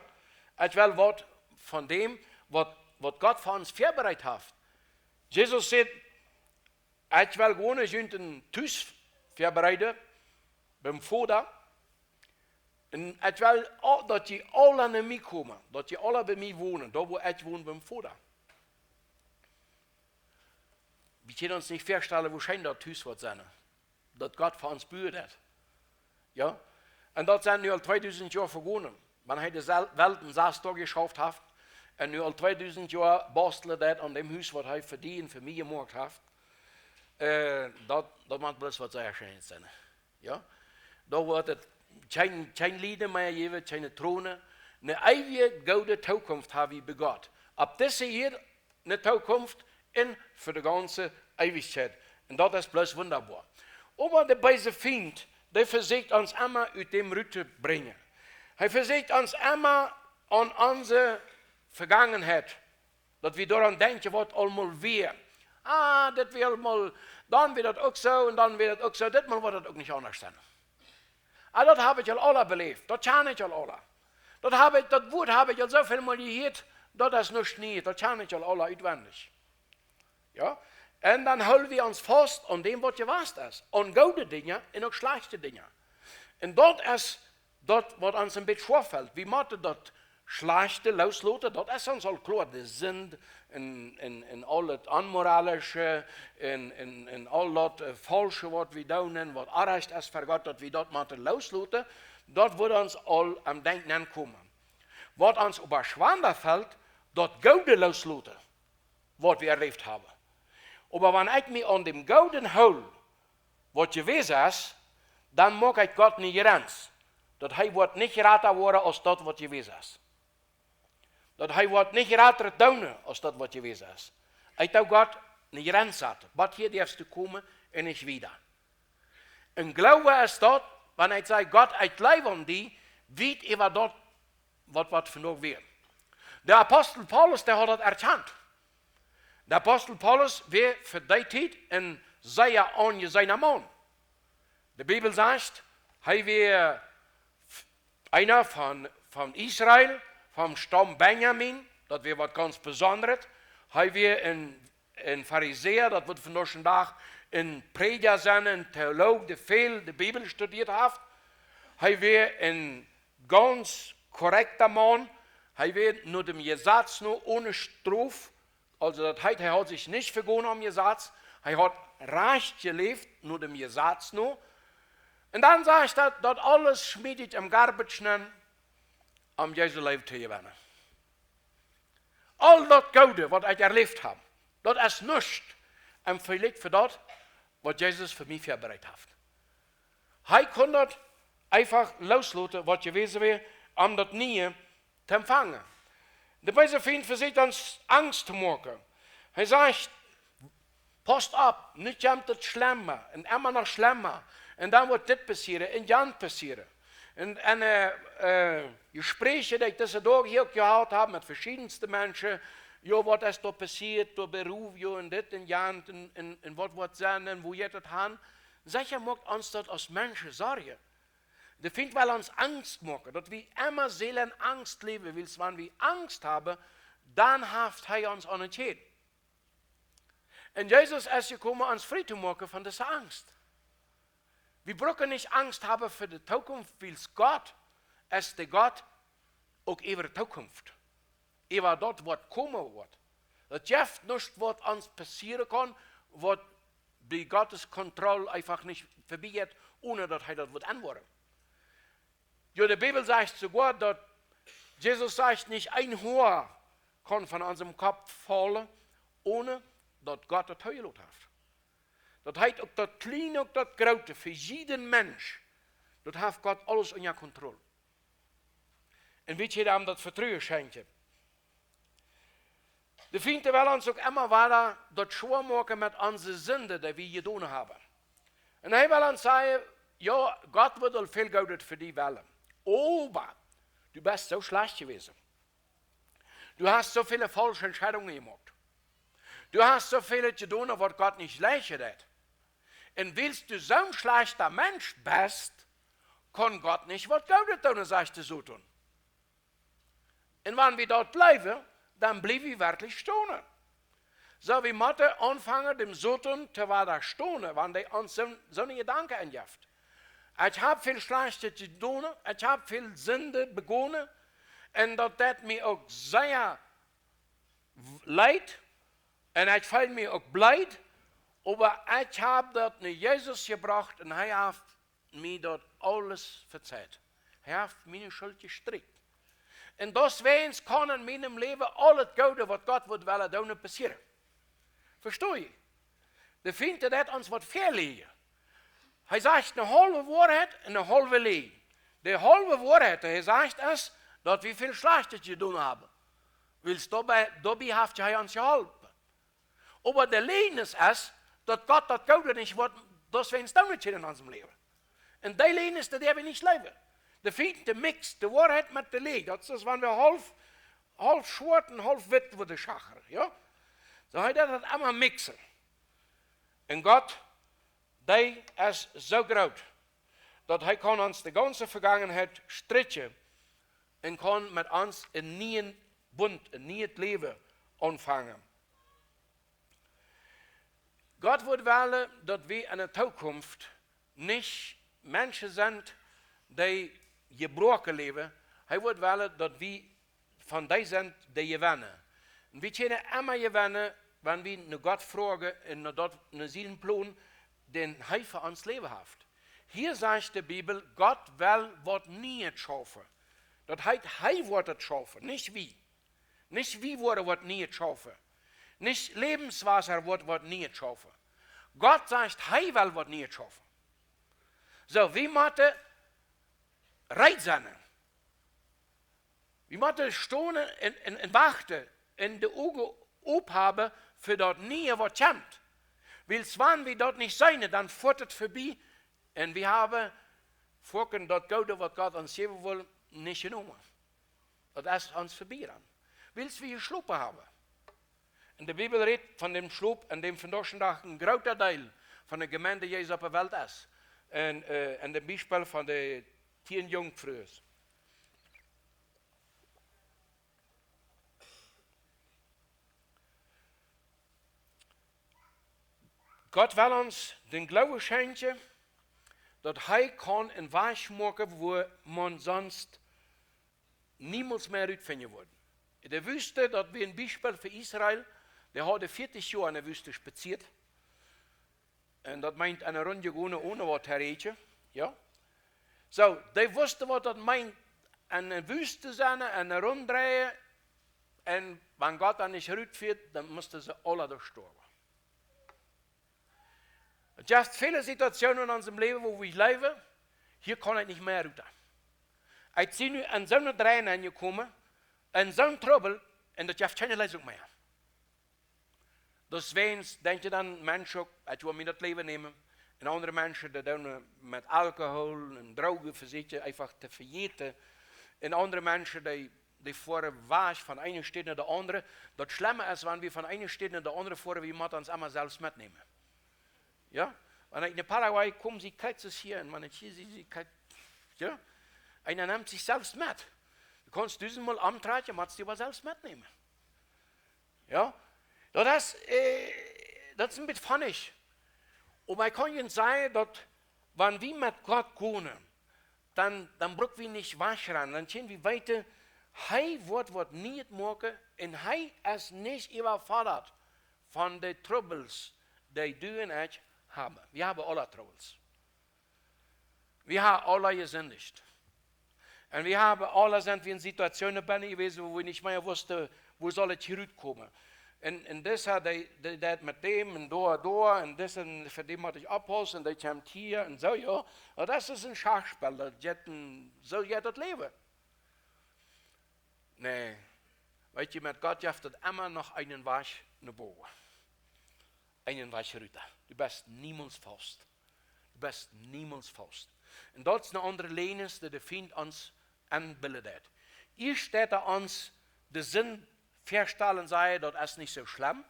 Ich will was von dem, was Gott für uns vorbereitet hat. Jesus sagt, ich will ohne einen Tisch vorbereiten, beim Vater. Und ich will, dass die alle an mich kommen, dass die alle bei mir wohnen, da wo ich wohne beim Vater. Wir können uns nicht vorstellen, wo schön das Haus wird sein, dass Gott für uns bürgt hat. Ja? Und das sind nur 2000 Jahre vergangen. Man hat die Welt in 6 Tagen geschafft hat, und nur 2000 Jahre bastelt das an dem Haus, was er verdient, für mich gemacht hat. Das macht bloß was sehr schön sein. Ja? Da wird es kein Lieder mehr geben, keine Throne. Eine ewige, gute Zukunft habe ich bei Gott. Ab dieser hier eine Zukunft und für die ganze Ewigkeit. Und das ist bloß wunderbar. Aber der böse Feind, der versucht uns immer aus dem Rüte zu bringen. Er versucht uns immer an unsere Vergangenheit, dass wir daran denken, was einmal wir. Das wird mal, dann wird das auch so und dann wird das auch so. Das mal wird das auch nicht anders sein. Das habe ich alle belebt, das kann ich alle. Das Wort habe ich so viel mal gehört, das ist nicht nie, das kann ich alle auswendig. Ja? Und dann halten wir uns fest an dem, was gewusst ist. An gute Dinge und auch schlechte Dinge. Und das ist das, was uns ein bisschen schwerfällt. Wie machen das Schlechte loslassen? Das ist uns all klar, die Sünd, in all das Unmoralische, in all das Falsche, was wir tun, was Unrecht ist für Gott, dass wir das machen loslassen, das wird uns all am Denken ankommen. Was uns aber schwer fällt, das Gute loslassen, was wir erlebt haben. Aber wenn ich mich an dem Guten halte, was gewesen ist, dann mag ich Gott nicht grenzen. Dat hij wordt niet rater worden als dat wat gewesen is. Dat hij wordt niet rater doen als dat wat gewesen is. Ik heb God een grens zetten. Wat hier darfst du komen en ik wieder. En Glaube is dat, wanneer ik zeg, God, ik leef aan die, weet je dat wat vandaag weer. De apostel Paulus, der had dat erkend. De apostel Paulus weer voor die tijd en zei aan je zijn man. De Bibel zegt, hij weer einer von Israel, vom Stamm Benjamin, das wäre was ganz Besonderes. Hij weer een Pharisäer, dat wordt vandaag dag een Prediger zijn, een Theoloog, die veel de Bibel studiert heeft. Hij weer een ganz korrekter man. Hij weer nur dem Gesetz, nur ohne Straf. Also das heißt, er hat sich nicht vergeben am Gesetz. Er hat recht gelebt, nur dem Gesetz nur. Und dann sage ich, dass alles schmiedet im Garbage, um Jesu Leben zu gewinnen. All das Gute, was ich erlebt habe, das ist nichts im Vergleich für das, was Jesus für mich vorbereitet hat. Er kann das einfach loslassen, was gewesen wäre, um das nie zu empfangen. Der böse Feind versucht uns Angst zu machen. Er sagt, passt auf, nicht kommt das schlimmer und immer noch schlimmer. Und dann wird das passieren und das passieren. Und Gespräche, die ich diese Tage hier gehabt habe mit verschiedensten Menschen, ja, was ist da passiert, der Beruf, ja, und das, und ja, und was wird sein, und wo geht das hin? Sicher macht uns das als Menschen Sorge. Das findet, weil uns Angst machen, dass wir immer Seelen Angst leben, weil wenn wir Angst haben, dann haft er uns an den Schäden. Und Jesus ist gekommen, uns frei zu machen von dieser Angst. Wir brauchen nicht Angst haben für die Zukunft, weil Gott ist der Gott auch über die Zukunft. Über dort, was kommen wird. Das gibt nichts, was uns passieren kann, was bei Gottes Kontrolle einfach nicht vorbeigeht, ohne dass er das wird antworten. Ja, die Bibel sagt sogar, dass Jesus sagt, nicht ein Haar kann von unserem Kopf fallen, ohne dass Gott das Heilung hat. Das heißt, auch das Kleine und das Große, für jeden Mensch, das hat Gott alles unter Kontrolle. Und wie jeder das Vertrauen schenkt. Die Fiende will uns auch immer weiter das schwer machen mit unseren Sünden, die wir getan haben. Und er will uns sagen, ja, Gott wird all viel Gutes für die Welle. Aber du bist so schlecht gewesen. Du hast so viele falsche Entscheidungen gemacht. Du hast so viele getan, was Gott nicht leichter hat. Und willst du so ein schlechter Mensch bist, kann Gott nicht was Gutes tun, sagst du so tun. Und wenn wir dort bleiben, dann bleiben wir wirklich stehen. So wie Mathe anfangen, dem so tun, zu weiter stehen, wenn die uns so eine Gedanken entjeft. Ich habe viel Schlechtes getan, ich habe viel Sünde begonnen, und das mir auch sehr leid, und ich fühle mir auch leid, aber ich habe das nach Jesus gebracht, und er hat mir dort alles verzeiht. Er hat meine Schuld gestrickt. Und deswegen kann in meinem Leben alles Gute, was Gott will, tun, passieren. Verstehe ich? Der Fiende hat uns was verlegen. Er sagt eine halbe Wahrheit und eine halbe Lüge. Die halbe Wahrheit, er sagt es, dass wir viel Schlechtes getan haben. Weil dabei hat er uns geholfen. Aber der Lüge ist es, dass Gott das Gute nicht will, deswegen ist es nicht in unserem Leben. Und die Lüge ist, der wir nicht leben. Der Fiende mixt die Wahrheit mit der Lüge. Das ist, wenn wir halb schwarz und halb wit wo der Schacher. Ja? So hat er das immer mixen. Und Gott, der ist so groß, dass er kann uns die ganze Vergangenheit stretchen und kann mit uns einen neuen Bund, ein neues Leben anfangen. Gott wird wollen, dass wir in der Zukunft nicht Menschen sind, die gebrochen leben. Er wird wollen, dass wir von denen sind, die gewinnen. Und wir können immer gewinnen, wenn wir nach Gott fragen und nach seinen Plan, den er für uns Leben hat. Hier sagt die Bibel, Gott will was nie schaffen. Das heißt, er wird es schaffen, nicht wie. Nicht wie wurde was nie schaffen. Nicht Lebenswasser wird was nie schaffen. Gott sagt, er will was nie schaffen. So, wie müssen reit sein. Wir müssen stehen und warten, in die Augen aufhaben, für dort nie was kommt. Weil wenn wir dort nicht sein, dann fährt es vorbei und wir haben vorhin dort Gute, was Gott uns geben will, nicht genommen. Das ist uns vorbei. Weil wir geschlafen haben. In der Bibel redet von dem Schlaf, an dem von Tag ein großer Teil von der Gemeinde Jesus auf der Welt ist. Und dem Beispiel von den 10 Jungfrauen. Gott will uns den Glauben schenken, dass er kann in Weich machen, wo man sonst niemals mehr rausfinden würde. In der Wüste, das wäre ein Beispiel für Israel, der hat 40 Jahre in der Wüste spaziert. Und das meint eine Runde ohne was herreden. Ja? So, die wussten, was das meint, eine Wüste sein, eine Runde drehen. Und wenn Gott dann nicht rausführt, dann mussten sie alle durchstorben. Es gibt viele Situationen in unserem Leben, wo wir leben, hier kann ich nicht mehr raus. Ich bin nu an so eine Drehen angekommen, in so einem Trouble, und das gibt keine Lösung mehr. Deswegen denken dann Menschen, ich will mir das Leben nehmen. Und andere Menschen, die dann mit Alkohol und Drogen versuchen, einfach zu verjeten. Und andere Menschen, die die fahren wasch von einer Stadt nach der andere. Das Schlimme ist, wenn wir von einer Stadt nach der andere fahren, wir müssen uns immer selbst mitnehmen. Ja? Wenn ich in Paraguay komme, sie kriegt es hier, und wenn ich hier sehe, sie kriegt, ja? Einer nimmt sich selbst mit. Du kannst diesen Mal amtreten, musst du aber selbst mitnehmen. Ja? Das ist ein bisschen funnig. Und ich kann Ihnen sagen, dass, wenn wir mit Gott gehen, dann brauchen wir nicht waschen, dann können wir weiter, er wird nicht machen, und er ist nicht überfordert von den Troubles, die du und ich haben. Wir haben alle Troubles. Wir haben alle gesündigt. Und wir haben alle sind wir in Situationen gewesen, wo wir nicht mehr wussten, wo soll es zurückkommen. Und das hat das mit dem und da und das und für den hatte ich abhaus und der kommt hier und so, ja. Und das ist ein Schachspiel, so geht das Leben. Nee, weißt du, mit Gott gibt es immer noch einen Wasch, eine Boe. Einen Waschrüter. Du bist niemals Faust. Du bist niemals Faust. Und dort ist eine andere Lenes, die der Feind uns anbildet. Ihr steht uns den Sinn feststellen, sei, das ist nicht so schlimm.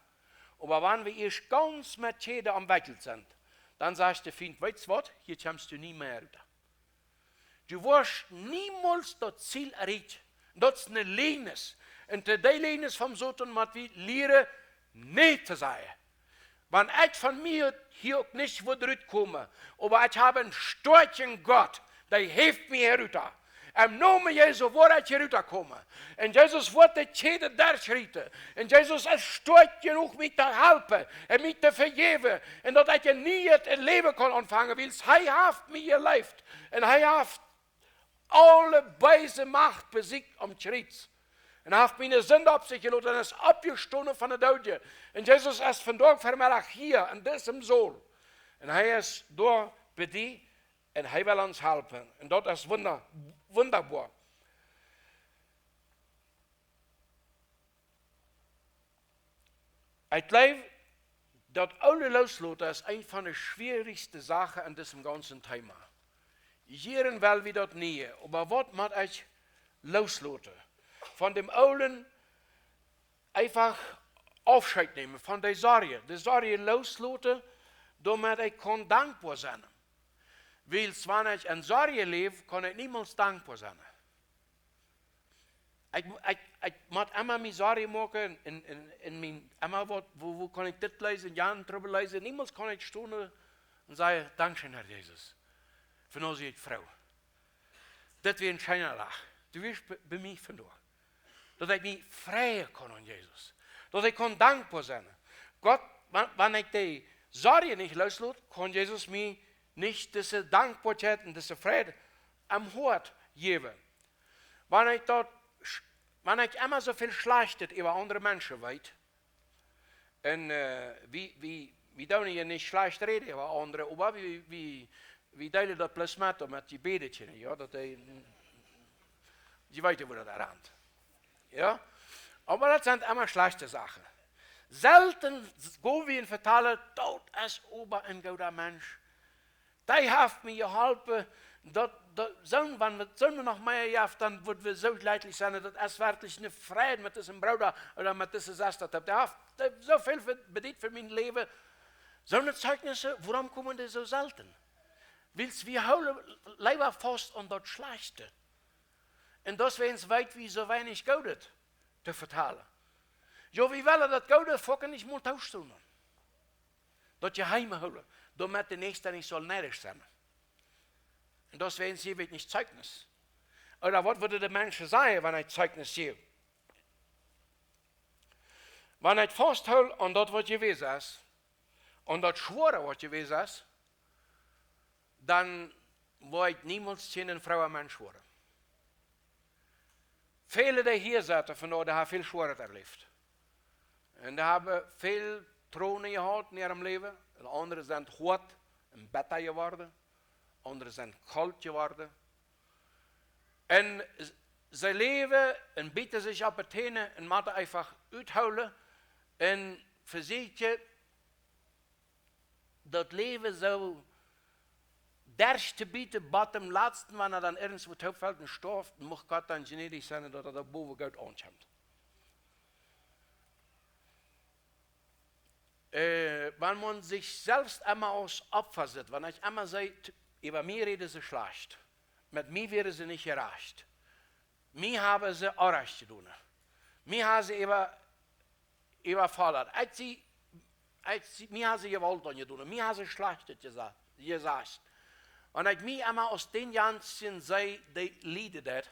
Aber wenn wir erst ganz mit Schäden am Wechsel sind, dann sagt der Feind, weißt du was, hier kommst du nie mehr runter. Du wirst niemals das Ziel erreichen. Das ist eine Lenes. Und die Lenes vom Soten muss wir lernen, nicht zu sein. Wenn ich von mir hier auch nicht zurückkomme, aber ich habe einen starken Gott, der hilft mir herunter. Im Namen Jesu wird ich herunterkommen. Und Jesus wird die Schäden durchschreiten. Und Jesus ist stark genug, mich zu helfen und mich zu vergeben. Und dass ich nie ein Leben kann anfangen, weil er hat mir gelebt. Und er hat alle böse Macht besiegt am Kreuz. Und er hat meine Sünde auf sich gelassen und ist abgestoßen von der Tod. Und Jesus ist von dort vermeldet hier, in diesem Sohl. Und er ist dort bei dir und er will uns helfen. Und das ist wunderbar. Ich glaube, das alle loslassen ist eine von den schwierigsten Sachen an diesem ganzen Thema. Jeden will wir das nie. Aber was muss ich loslassen? Von dem Ollen einfach Aufscheid nehmen, von der Sorge. Die Sorge loslassen, damit ich dankbar sein kann. Weil wenn ich in Sorge lebe, kann ich niemals dankbar sein. Ich muss immer meine Sorge machen, immer wo kann ich das lesen, ja, drüber lesen, niemals kann ich stehen und sagen, Dankeschön, Herr Jesus, für unsere Frau. Das wäre ein schöner Tag. Du wirst bei mir verloren. Dass ich mich freuen kann an Jesus. Dass ich dankbar sein kann. Gott, wenn ich die Sorge nicht loslasse, kann Jesus mir nicht diese Dankbarkeit und diese Freude am Hort geben. Wenn ich immer so viel Schlechtes über andere Menschen weiß, und wie tun ich nicht schlecht reden über andere, aber wie teilen das bloß mit die Bedetchen, ja, dass die weiter, wo das rennt. Ja? Aber das sind immer schlechte Sachen. Selten gehen wir in vertalen, dort ist ober ein guter Mensch. Der hat mir geholfen, wenn wir noch mehr jaft, dann würden wir so leidlich sein, dass es wirklich eine Freude mit diesem Bruder oder mit dieser Schwester hat. Der hat so viel bedient für mein Leben. So eine Zeugnisse, warum kommen die so selten? Weil wir holen lieber fast an das Schlechte. Und das wäre uns weit wie so wenig Gutes zu vertalen. Ja, wie wollen das Gutes fucken nicht mal tauschen? Das je heim holen, damit der Nächste nicht soll neidisch sein. Und das wäre uns hier nicht Zeugnis. Oder was würde der Mensch sagen, wenn er Zeugnis gibt? Wenn er festhält an das, was gewesen ist, und das Schwere, was gewesen ist, dann wird niemals eine Frau ein Mensch werden. Viele, die hier sitzen, von dort, haben viel Schweres erlebt. Und die haben viel Throne gehabt in ihrem Leben. Und andere sind hart im Bett geworden. Andere sind kalt geworden. Und sie leben und bieten sich auf die Täne und machen einfach uithouden. Und versuchen, das Leben so derste bitte, bottom letzten, wenn dann irgendwo taubfällt und stirbt, muss Gott dann gnädig sein, dass da boven Gott ankommt. Wenn man sich selbst einmal aus Opfer sieht, wenn ich einmal sagt, über mich reden sie schlecht, mit mir werden sie nicht gerecht, mir haben sie Unrecht getan, mir haben sie überfordert, mir haben sie Gewalt angetan, mir haben sie Schlechtes gesagt. Und ich mich einmal aus den ganzen sei, die Lieder das,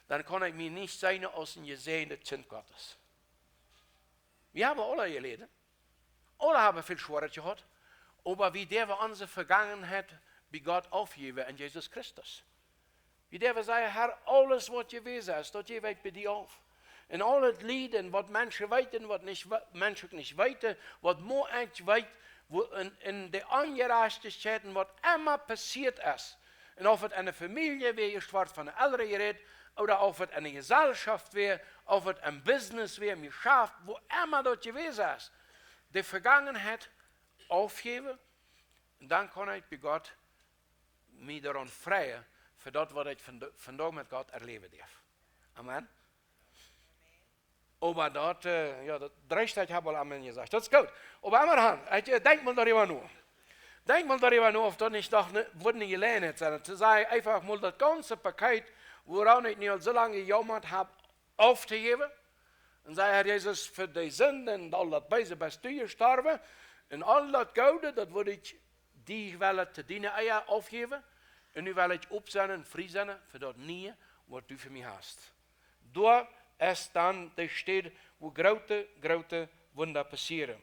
dann kann ich mich nicht sein aus dem gesehenen Kind Gottes. Wir haben alle gelitten. Alle haben viel Schwierigkeiten gehabt, aber wie der wir unsere Vergangenheit bei Gott aufgeben in Jesus Christus. Wie der wir sagen, Herr, alles, was gewesen ist, das gebe ich bei dir auf. In alle Lieden, was Menschen weiten, was Menschen nicht weiten, was man eigentlich weit, wo in der Ungerechtigkeiten, was immer passiert ist. Und ob es eine Familie wäre, schwarz von der Eltern gerät, oder ob es eine Gesellschaft wäre, ob es ein Business wäre, ein Geschäft, wo immer das gewesen ist. Die Vergangenheit aufgeben, und dann kann ich bei Gott mich daran freuen, für das, was ich vandaag mit Gott erleben darf. Amen. Aber dort, ja, das Recht habe ich Amen gesagt. Das ist gut. Aber immerhin, denk mal darüber nach. Denk mal darüber nach, ob das nicht doch nicht gelernt sind. Zu sagen, einfach mal das ganze Paket, woran ich nicht so lange gejammert habe, aufzugeben. Und zei, Herr Jesus, für die Sünden und all das Böse bist du gestorben. Und all das Gute, das würde ich die Welle zu deinen Eier aufgeben. Und nu will ich opzien und vrij zijn voor dat nie, wat du für mich hast. Door ist dann der steht, wo grote Wunder passieren.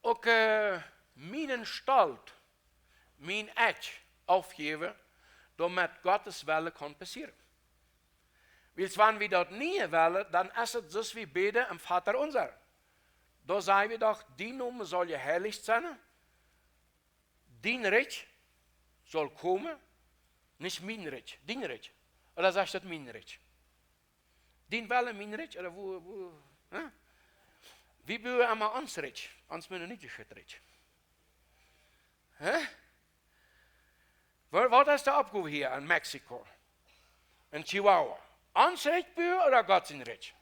Ook mijn Stalt, mijn Edge aufgeben, damit Gottes Welle kann passieren. Weil wenn wir das nie wollen, dann ist es so wie beten am Vater unser. Da sagen wir doch, die Name soll ja heilig sein, dein Reich soll kommen, nicht mein Reich, dein Reich. Oder sagst du das mein Reich? Dein Welle, mein Reich? Oder wo? Wir bauen einmal uns Reich, uns müssen nicht das Reich. Was ist der Abgabe hier in Mexiko? In Chihuahua? Uns Recht bauen oder Gottes Recht?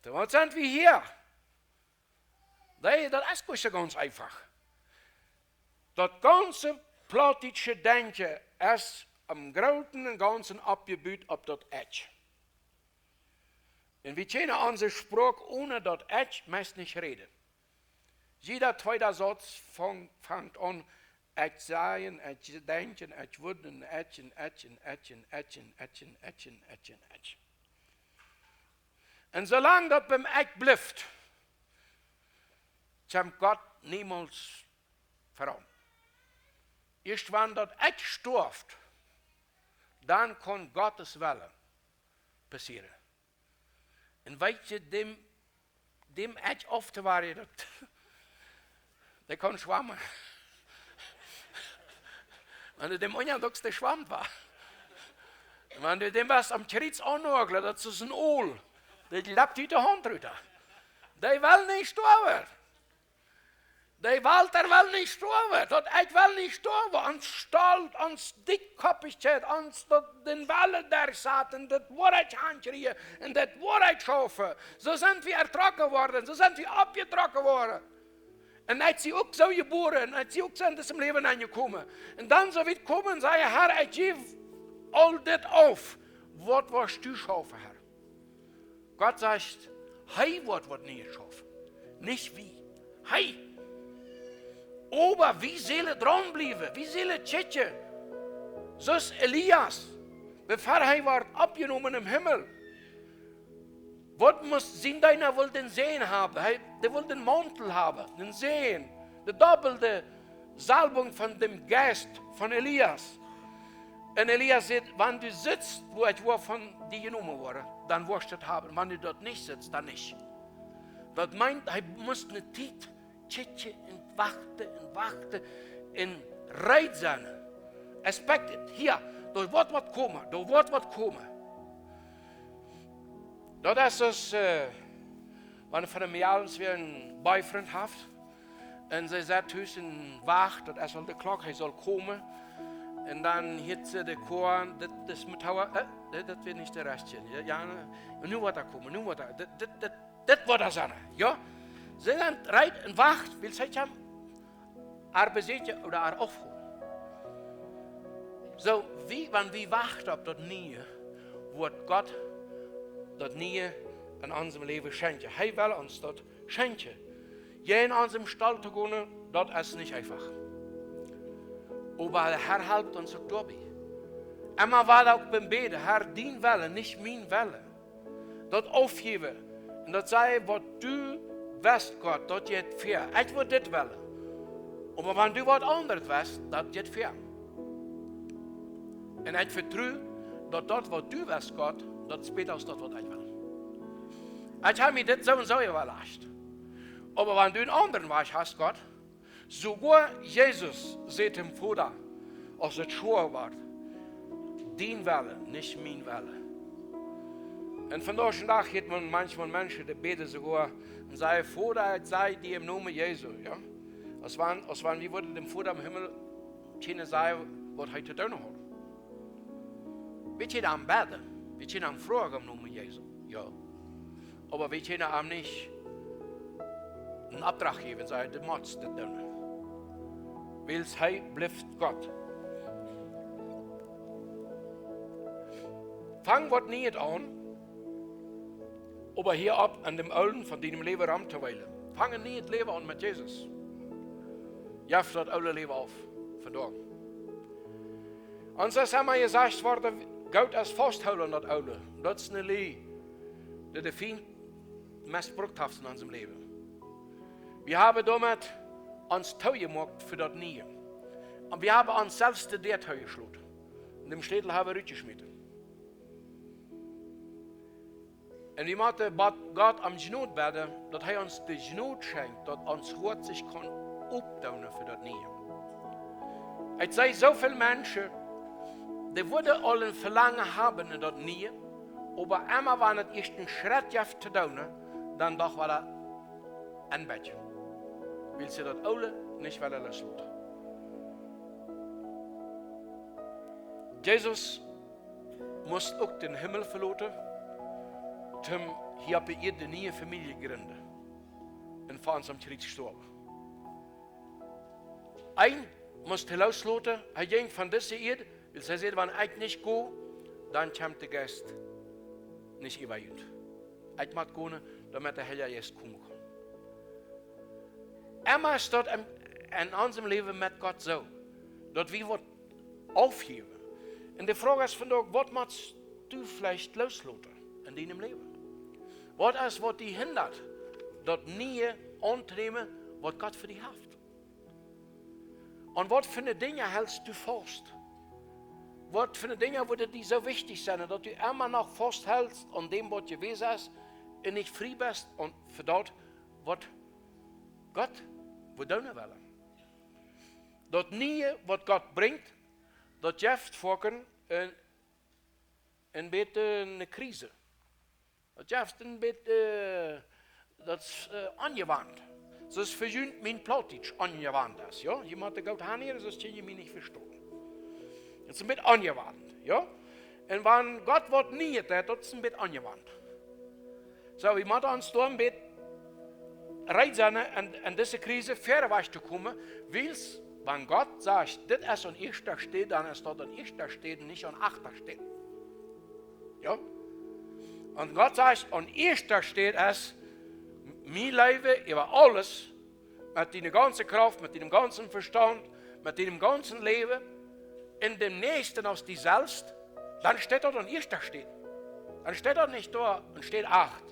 Was sind wir hier? Das ist nicht ganz einfach. Das ganze politische Denken ist am Großen und Ganzen abgebaut auf das Edge. Und wir kennen unsere Sprache ohne das Edge meist nicht reden. Jeder zweite Satz fängt an, ich sagen, ich denken, ich würden, etchen. Und solange das beim Eck bleibt, kommt Gott niemals voran. Erst wenn das Eck stirbt, dann kann Gottes Wille passieren. Und weißt du, dem Eck aufzuwahren, der kann schwammen. Wenn du dem unjadocks der Schwamm war. Wenn du dem was am Kritz anhagelt, das ist ein Ohl. Der lebt in der Hand runter. Der will nicht sterben. Der Walter will nicht sterben. Das ich will nicht sterben. Ans Stolz, ans Dickkoppigkeit, ans den Wellen der Satan, das Wahrheit handkriegen und das Wahrheit schaffen. So sind wir ertrocken worden. So sind wir abgetrocken worden. Und als sie auch so geboren, als sie auch so in diesem Leben angekommen. Und dann so wird kommen und sagen, Herr, ich gebe all das auf. Was wirst du schaffen, Herr? Gott sagt, hey, was wird nicht schaffen. Nicht wie. Hey. Aber wie soll dran bleiben? Wie soll tschetschen? So ist Elias, bevor er war abgenommen im Himmel. Was muss deiner will den Sehen haben? Der will den Mantel haben, den Sehen, die doppelte Salbung von dem Geist von Elias. Und Elias sagt, wenn du sitzt, wo ich war von dir genommen wurde, dann wirst du das haben. Wenn du dort nicht sitzt, dann nicht. Das meint, er muss eine Zeit tschitschen und warten und reit sein. Expected, hier, da wird was kommen, Das ist es, wenn von einem Jahr einen Boyfriend hat Und sie sagt Hüssen wach, dass er soll der Klock, soll kommen. Und dann hat sie der Chor, das mit Hauer, das wird nicht der Restchen. Ja, und nun wird er kommen, nun wird er, das wird er sein. Ja? Sie dann reit und wacht, will sie haben, er besiegt oder er aufholen. So, wenn wir wacht auf das nie, wird Gott das nie in unserem Leben schenken. Er will uns das schenken. Je in unserem Stall zu gehen, das ist nicht einfach. Aber der Herr hilft uns auch dabei. Immer war auch beim Beten, Herr, dein Wille, nicht mein Wille. Das aufgeben. Und das sei, was du weißt, Gott, das geht fair. Ich will das wollen. Aber wenn du was anderes weißt, das geht fair. Und ich vertraue, dass das, was du weißt, Gott, das später aus das, was ich will. Ich habe mir das so und so überlasst. Aber wenn du einen anderen Weg hast, Gott, sogar Jesus sieht im Vater, als es schwer war, dein Wille, nicht mein Wille. Und von solchen Tag hat man manchmal Menschen, die beten sogar und sagen, Vater, sei dir im Namen Jesu. Ja? Als wenn wir würden dem Vater im Himmel keine sagen, was er zu tun hat. Wir können am beten, wir können am fragen im Namen Jesu. Ja. Aber wir können am nicht einen Auftrag geben und sagen, du musst das tun. Weil er bleibt Gott. Fang was nicht an, aber hier ab an dem Alten von deinem Leben ran zu weilen. Fange nie das Leben an mit Jesus. Jaff das alte Leben auf, vandaag. Und so haben wir gesagt worden, Gott als vasthouden dat oude. Dat is een lee. Dat de Feind misbruikt heeft in unserem Leben. Wir haben damit uns teuer gemacht für das Nie. Und wir haben uns selbst der teuer geschlagen. In dem Städtel haben wir rütgeschmissen. Und wir müssen Gott am Genot beten, dass er uns die Genot schenkt, dass uns Gott sich kann aufbauen für das Nie. Es sei so viele Menschen, die würden alle ein Verlangen haben in das Nie, aber immer wenn es erst einen Schritt gibt zu tun, dann doch war das ein bisschen. Weil sie das alle nicht lassen. Jesus musste auch den Himmel verlassen, um hier bei ihr die neue Familie gründen. Und vor uns am Krieg gestorben. Ein musste loslassen, er ging von dieser Erde, weil sie sagt, wenn ich nicht gehe, dann kommt der Geist nicht über ihn. Ich muss gehen, damit der Herr jetzt kommen kann. Immer ist das in unserem Leben mit Gott so, dass wir was aufheben. Und die Frage ist von dir, was musst du vielleicht loslassen in deinem Leben? Was ist, was dich hindert, das nie anzunehmen, was Gott für dich hat? Und was für eine Dinge hältst du fest? Was für eine Dinge, die dir so wichtig sind, dass du immer noch festhältst an dem, was du gewesen hast, und nicht frei bist und für das, was Gott tun will. Das nie, was Gott bringt, das jeft vorken een beetje een Krise. Dat jeft een beetje angewandt. Das ist für jeden mein Plattdeutsch angewandt. Ja? Jemand, der geht hier, das kann ich mich nicht verstehen. Das ist ein bisschen angewandt. Ja? Und wenn Gott was nie hat, das ist ein bisschen angewandt. So, wir müssen uns da ein bisschen reisen, in diese Krise fairerweise zu kommen, weil wenn Gott sagt, das ist an erster Stelle, dann ist das an erster Stelle, nicht an achter Stelle. Ja? Und Gott sagt, an erster Stelle ist, mein Leben über alles, mit deiner ganzen Kraft, mit deinem ganzen Verstand, mit deinem ganzen Leben, in dem Nächsten aus dir selbst, dann steht dort an erster Stelle. Dann steht dort nicht da und steht 8.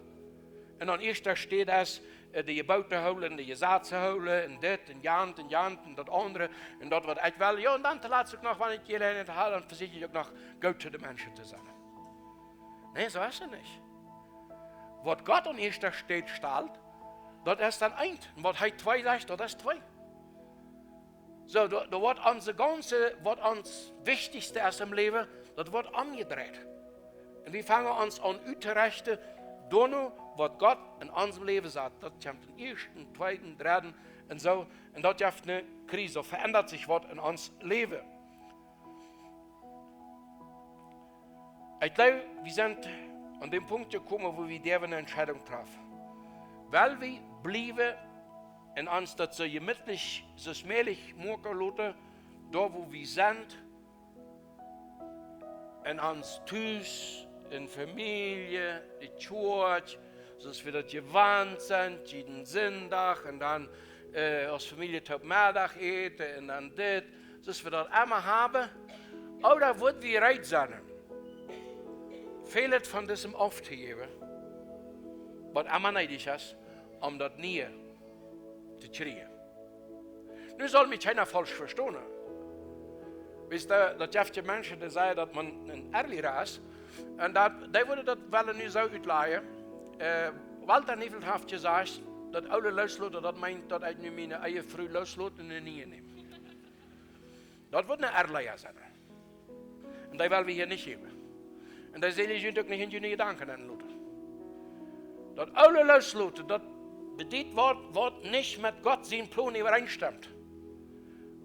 Und an erster steht es, die Gebote holen, die Gesetze zu holen, und das, und Jant, und das andere, und das, was ich will. Ja, und dann lasse ich noch, wenn ich hier nicht habe, dann versuche ich auch noch, gut zu den Menschen zu sein. Nein, so ist es nicht. Was Gott an erster Stelle stellt, das ist dann eins. Und was er 2 sagt, das ist 2. So, da wird unser Ganze, was uns Wichtigste ist im Leben, das wird angedreht. Und wir fangen uns an auszurichten, was Gott in unserem Leben sagt. Das kommt den ersten, zweiten, dritten, Und so, und dort gibt eine Krise, verändert sich was in uns Leben. Ich glaube, wir sind an dem Punkt gekommen, wo wir eine Entscheidung treffen. Weil wir bleiben in uns das so gemütlich, so schmählich machen lassen, da wo wir sind, in uns Haus, in Familie, in Church, dass wir das gewandt sind, jeden Sonntag und dann als Familie tot Mittag eten und dann das, dass wir das immer haben. Oder wird wir bereit sein, vieles von diesem aufzugeben, was immer nötig ist, das nie zu kriegen. Nun soll mich keiner falsch verstehen. Wisst ihr, das gibt ja Menschen, die sagen, dass man ein Ehrlicher ist. Und die würden das wel nu so uitleggen. Walter Nivel heeft gezegd, dat oude luidsloten, dat meint dat ik nu mijn eigen vrouw luidsloten en niet neem. Dat wordt een Ehrlicher zijn. En die willen we hier niet hebben. En daar zullen jullie ook niet in jullie gedanken aanlaten. Dat oude luidsloten, dat bedient wat niet met God zijn plan overeenstemt.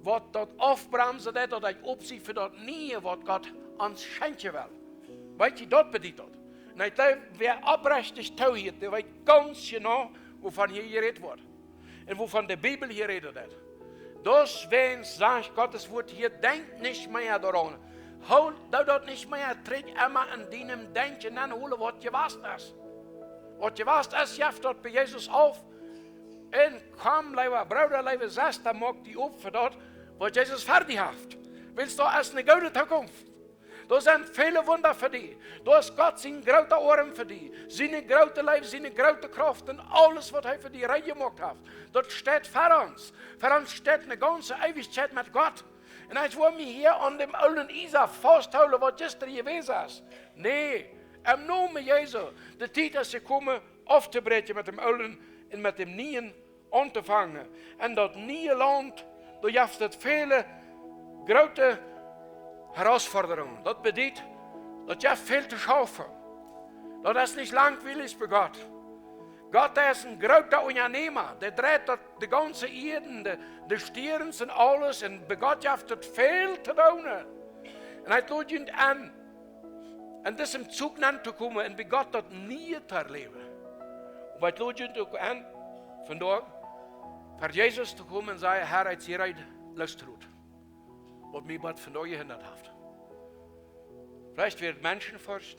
Wat dat afbremsen, dat hij opziet voor dat nieuwe wat God ons schenken wil. Weet je, dat bedient dat. En ik geloof, wer oprechtig tauhiert, der weet ganz genau, wovon hier geredet wordt. En wovon de Bibel hier redet. Deswegen sagt Gottes Wort hier, denkt nicht mehr daran. Holt dat nicht mehr, tritt immer in deinem Denken an, holen, was gewast ist. Was gewast ist, jaft dort bei Jesus auf. En komm, lieber Bruder, lieber Schwester, mag die op für dort, was Jesus fertig hat. Willst du erst eine gute Zukunft? Da sind viele Wunder für dich. Da ist Gott sein großer Ohren für dich. Seine große Leben, seine große Kraft und alles, was er für dich reingemacht hat. Das steht für uns. Für uns steht eine ganze Ewigkeit mit Gott. Und ich will mich hier an dem alten Isa festhalten, was gestern gewesen ist. Nee, im Namen Jesu, die Zeit ist gekommen, aufzubrechen mit dem alten und mit dem Neuen anzufangen. Und das neue Land, da gibt es viele große Herausforderungen. Das bedeutet, dass ja viel zu schaffen. Das ist nicht langweilig bei Gott. Gott ist ein großer Unternehmer. Der dreht die ganze Erde, die Stirn und alles. Und bei Gott hat es viel zu tun. Und er lädt ihn an, in diesem Zug zu kommen und bei Gott das nie zu erleben. Und er lädt ihn auch an, vandaag, für Jesus zu kommen und sagen, Herr, jetzt hier luistert. Was mich was vandaag gehindert hat. Vielleicht wird Menschenfurcht,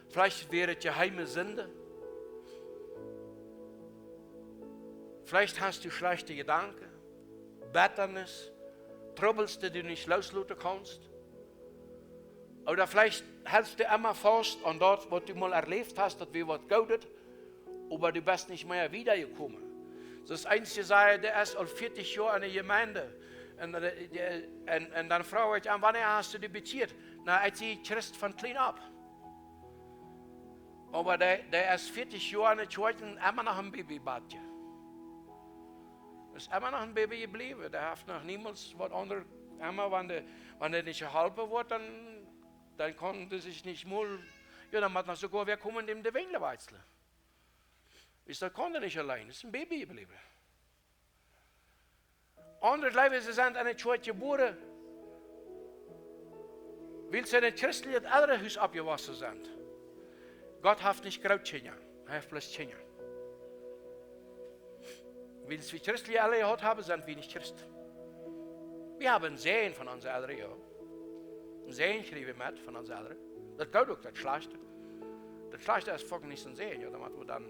vielleicht wäre es geheime Sünde, vielleicht hast du schlechte Gedanken, Bitternis, Troubles, die du nicht loslassen kannst. Oder vielleicht hältst du immer fest an das, was du mal erlebt hast, dass wir was Gutes, aber du bist nicht mehr wiedergekommen. Das einzige sei, der ist al 40 Jahre in der Gemeinde. Und dann frage ich an, wann hast du die beziert? Na, als ich Christ von klein ab. Aber der ist 40 Jahre in der Kirche immer noch ein Babybadje. Ist immer noch ein Baby geblieben. Der hat noch niemals was anderes. Immer, wenn der nicht geholfen wird, dann kann der sich nicht mal, ja, dann hat noch sogar wer kommen, dem der Wengler weizeln. Das konnte nicht allein, das ist ein Baby geblieben. Andere Leute sind in der Kirche geboren, weil sie in ein christliches Elternhaus abgewachsen sind. Gott hat nicht Grautkinder, er hat bloß Kinder. Weil wir christliche Eltern gehabt haben, sind wir nicht Christen. Wir haben Sehen von unseren Eltern, ja. Ein Sehen kriegen wir mit von unseren Eltern. Das geht auch, das Schlechte. Das Schlechte ist folgend nicht ein Sehen, ja, damit wir dann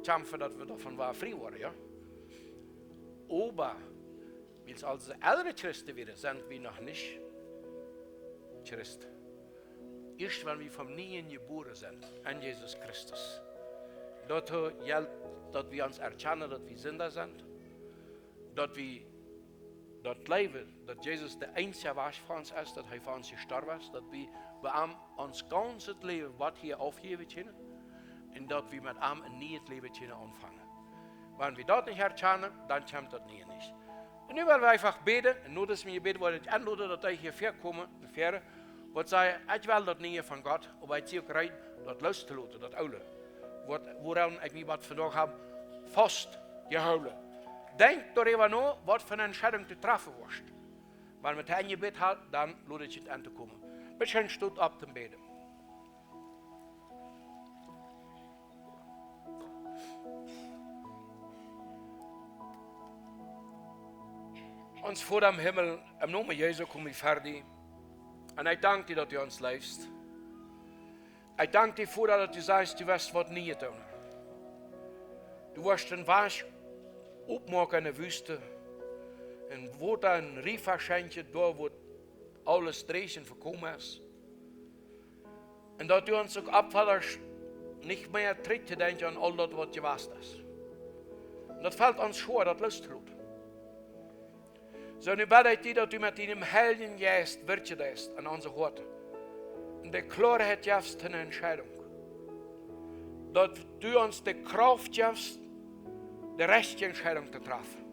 kämpfen, dass wir davon frei waren, ja. Aber, weil es als ältere Christen wieder sind wir noch nicht Christen. Erst wenn wir vom Neuen geboren sind, an Jesus Christus. Dort gilt, dass wir uns erkennen, dass wir Sünder sind, dass wir dort leben, dass Jesus der einzige Wasch für uns ist, dass er für uns gestorben ist, dass wir uns ganzes Leben, was hier aufgeben können, und dass wir mit ihm ein neues Leben anfangen. Wenn wir das nicht erkennen, dann kommt das nie nicht. Und nun wollen wir einfach beten, und nur dass wir beten, wollen ich anladen, dass ich hierher komme, und sage, ich will das nie von Gott, aber ich ziehe auch rein, das loszulassen, das Aule. Woran ich mich was vandaag habe, vast gehouden. denk darüber nach, was für eine Entscheidung du treffen wirst. Wenn man ein Gebet hat, dann lohnt es sich anzukommen. Bisschen steht ab zum Beten. Uns vor dem Himmel, im Namen Jesu komme ich fertig. Und ich danke dir, dass du uns leibst. Ich danke dir vor, dass du sagst, du wirst was nie tun. Du wirst den Wasch opmaken in der Wüste. En wo ein Rieferscheintje, da wo alles Dreschen verkommen ist. Und dass du uns auch abfallerst, nicht mehr tritt zu denken an all das, was du weißt hast. Und das fällt uns schwer, das Lustblut. So, nu bid ich dir, dass du mit deinem Heiligen Geist wirken lässt an unser Hort. Und die Klarheit gibst in der Entscheidung. Dass du uns die Kraft gibst, die richtige Entscheidung zu treffen.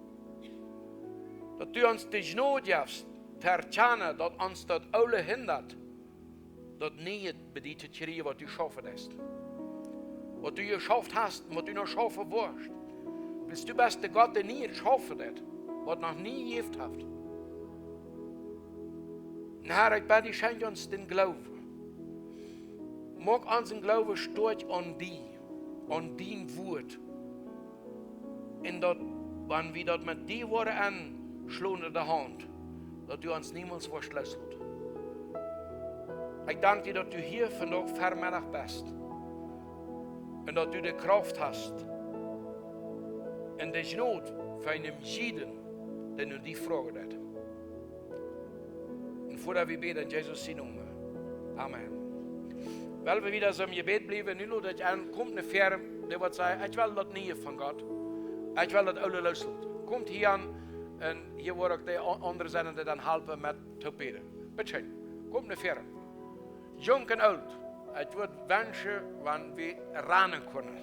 Dass du uns die Not gibst, zu erkennen, dass uns das alle hindert, dass nicht bei dir zu kriegen, was du schaffen lässt. Was du geschafft hast und was du noch schaffen wirst. Bis du bist der Gott, der nie geschaffen hat, was noch nie gegeben hat. Und Herr, ich bitte, schenke uns den Glauben. Mag unseren Glauben stark an dich, an dein Wort. Und dass, wenn wir das mit dir Worten anschlagen in der Hand, dass du uns niemals verschlüsselt. Ich danke dir, dass du hier vandaag vermiddag bist. Und dass du die Kraft hast. Und die Not für einen jeden, den du die Frage hast. Und vorher wir beten, in Jesus sein Namen. Amen. Weil wir wieder so im Gebet bleiben, nicht nur, dass kommt eine Fähre, die wird sagen, ich will das nie von Gott. Ich will das alle lösen. Kommt hier an, und hier wird auch die anderen sein, die dann helfen mit zu beten. Bitte schön, kommt eine Fähre. Jung und alt, ich würde wünschen, wenn wir lernen können.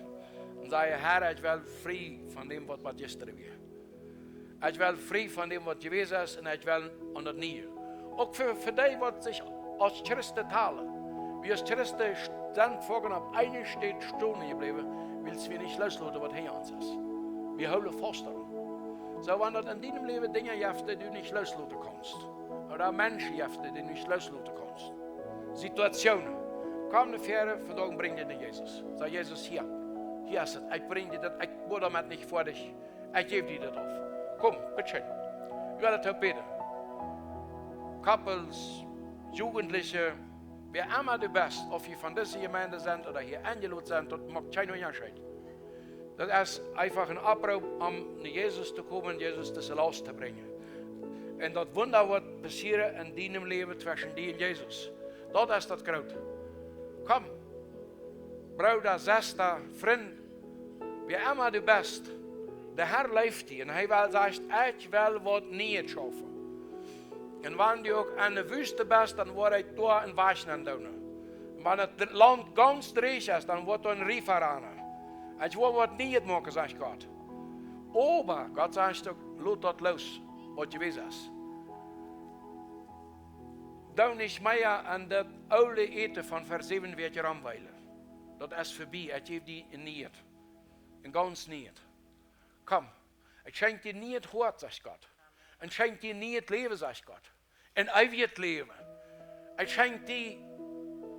Und sagen, Herr, ich will frei von dem, was gestern war. Ich will frei von dem, was gewesen ist, und ich will an das nie. Auch für die, die sich als Christen teilen. Wir als Christen sind vorgenommen, eine steht stehen geblieben, weil wir nicht loslassen, was hinter uns ist. Wir halten fast daran. So, wenn das in deinem Leben Dinge gibt, die du nicht loslassen kannst, oder Menschen gibt, die du nicht loslassen kannst, Situationen, komm eine Fähre, verdammt, bring dir den Jesus. Sag Jesus, hier ist es, ich bring dir das, ich bin damit nicht vor dich, ich gebe dir das auf. Komm, bitte schön. Ich werde das beten. Couples, Jugendliche, wer immer du bist, ob wir von dieser Gemeinde sind oder hier eingeladen sind, das macht keinen Unterschied. Das ist einfach ein Abruf, um zu Jesus zu kommen, Jesus das Last zu bringen. Und das Wunder wird passieren in deinem Leben zwischen dir und Jesus. Das ist das Grote. Komm, Bruder, Schwester, Freund, wer immer du bist, der Herr lebt dir und er will sagen, ich will was nie schaffen. Und wenn du auch in der Wüste bist, dann wird ich da ein Waschen tun. Und wenn das Land ganz dreich ist, dann wird da ein Riefer ran. Ich will was nie machen, sagt Gott. Aber Gott sagt, lass das los, was gewesen ist. Du nicht mehr an das alte Eten von Vers 7 wird je ranweilen. Das ist vorbei, ich gebe die nicht. Und ganz nicht. Komm, ich schenke dir nicht Hort, sagt Gott. Ich schenke dir nicht Leben, sagt Gott. Ein ewiges Leben. Ich schenke dir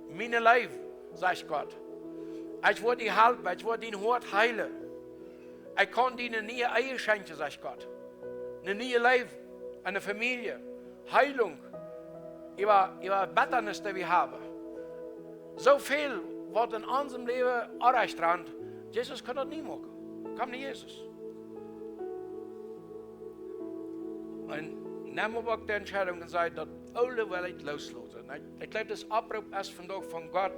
meine Leben, sagt Gott. Ich will dir helfen, ich will dein Hort heilen. Ich kann dir eine neue Ehe schenken, sagt Gott. Eine neue Leben, eine Familie, Heilung. Über Betternis, die wir haben. So viel, was in unserem Leben erreicht hat, Jesus kann das nie machen. Komm nicht Jesus. Und nehmen wir auch die Entscheidung und sagen, dass alle Welt loslassen. Ich glaube, das Abruf ist von Gott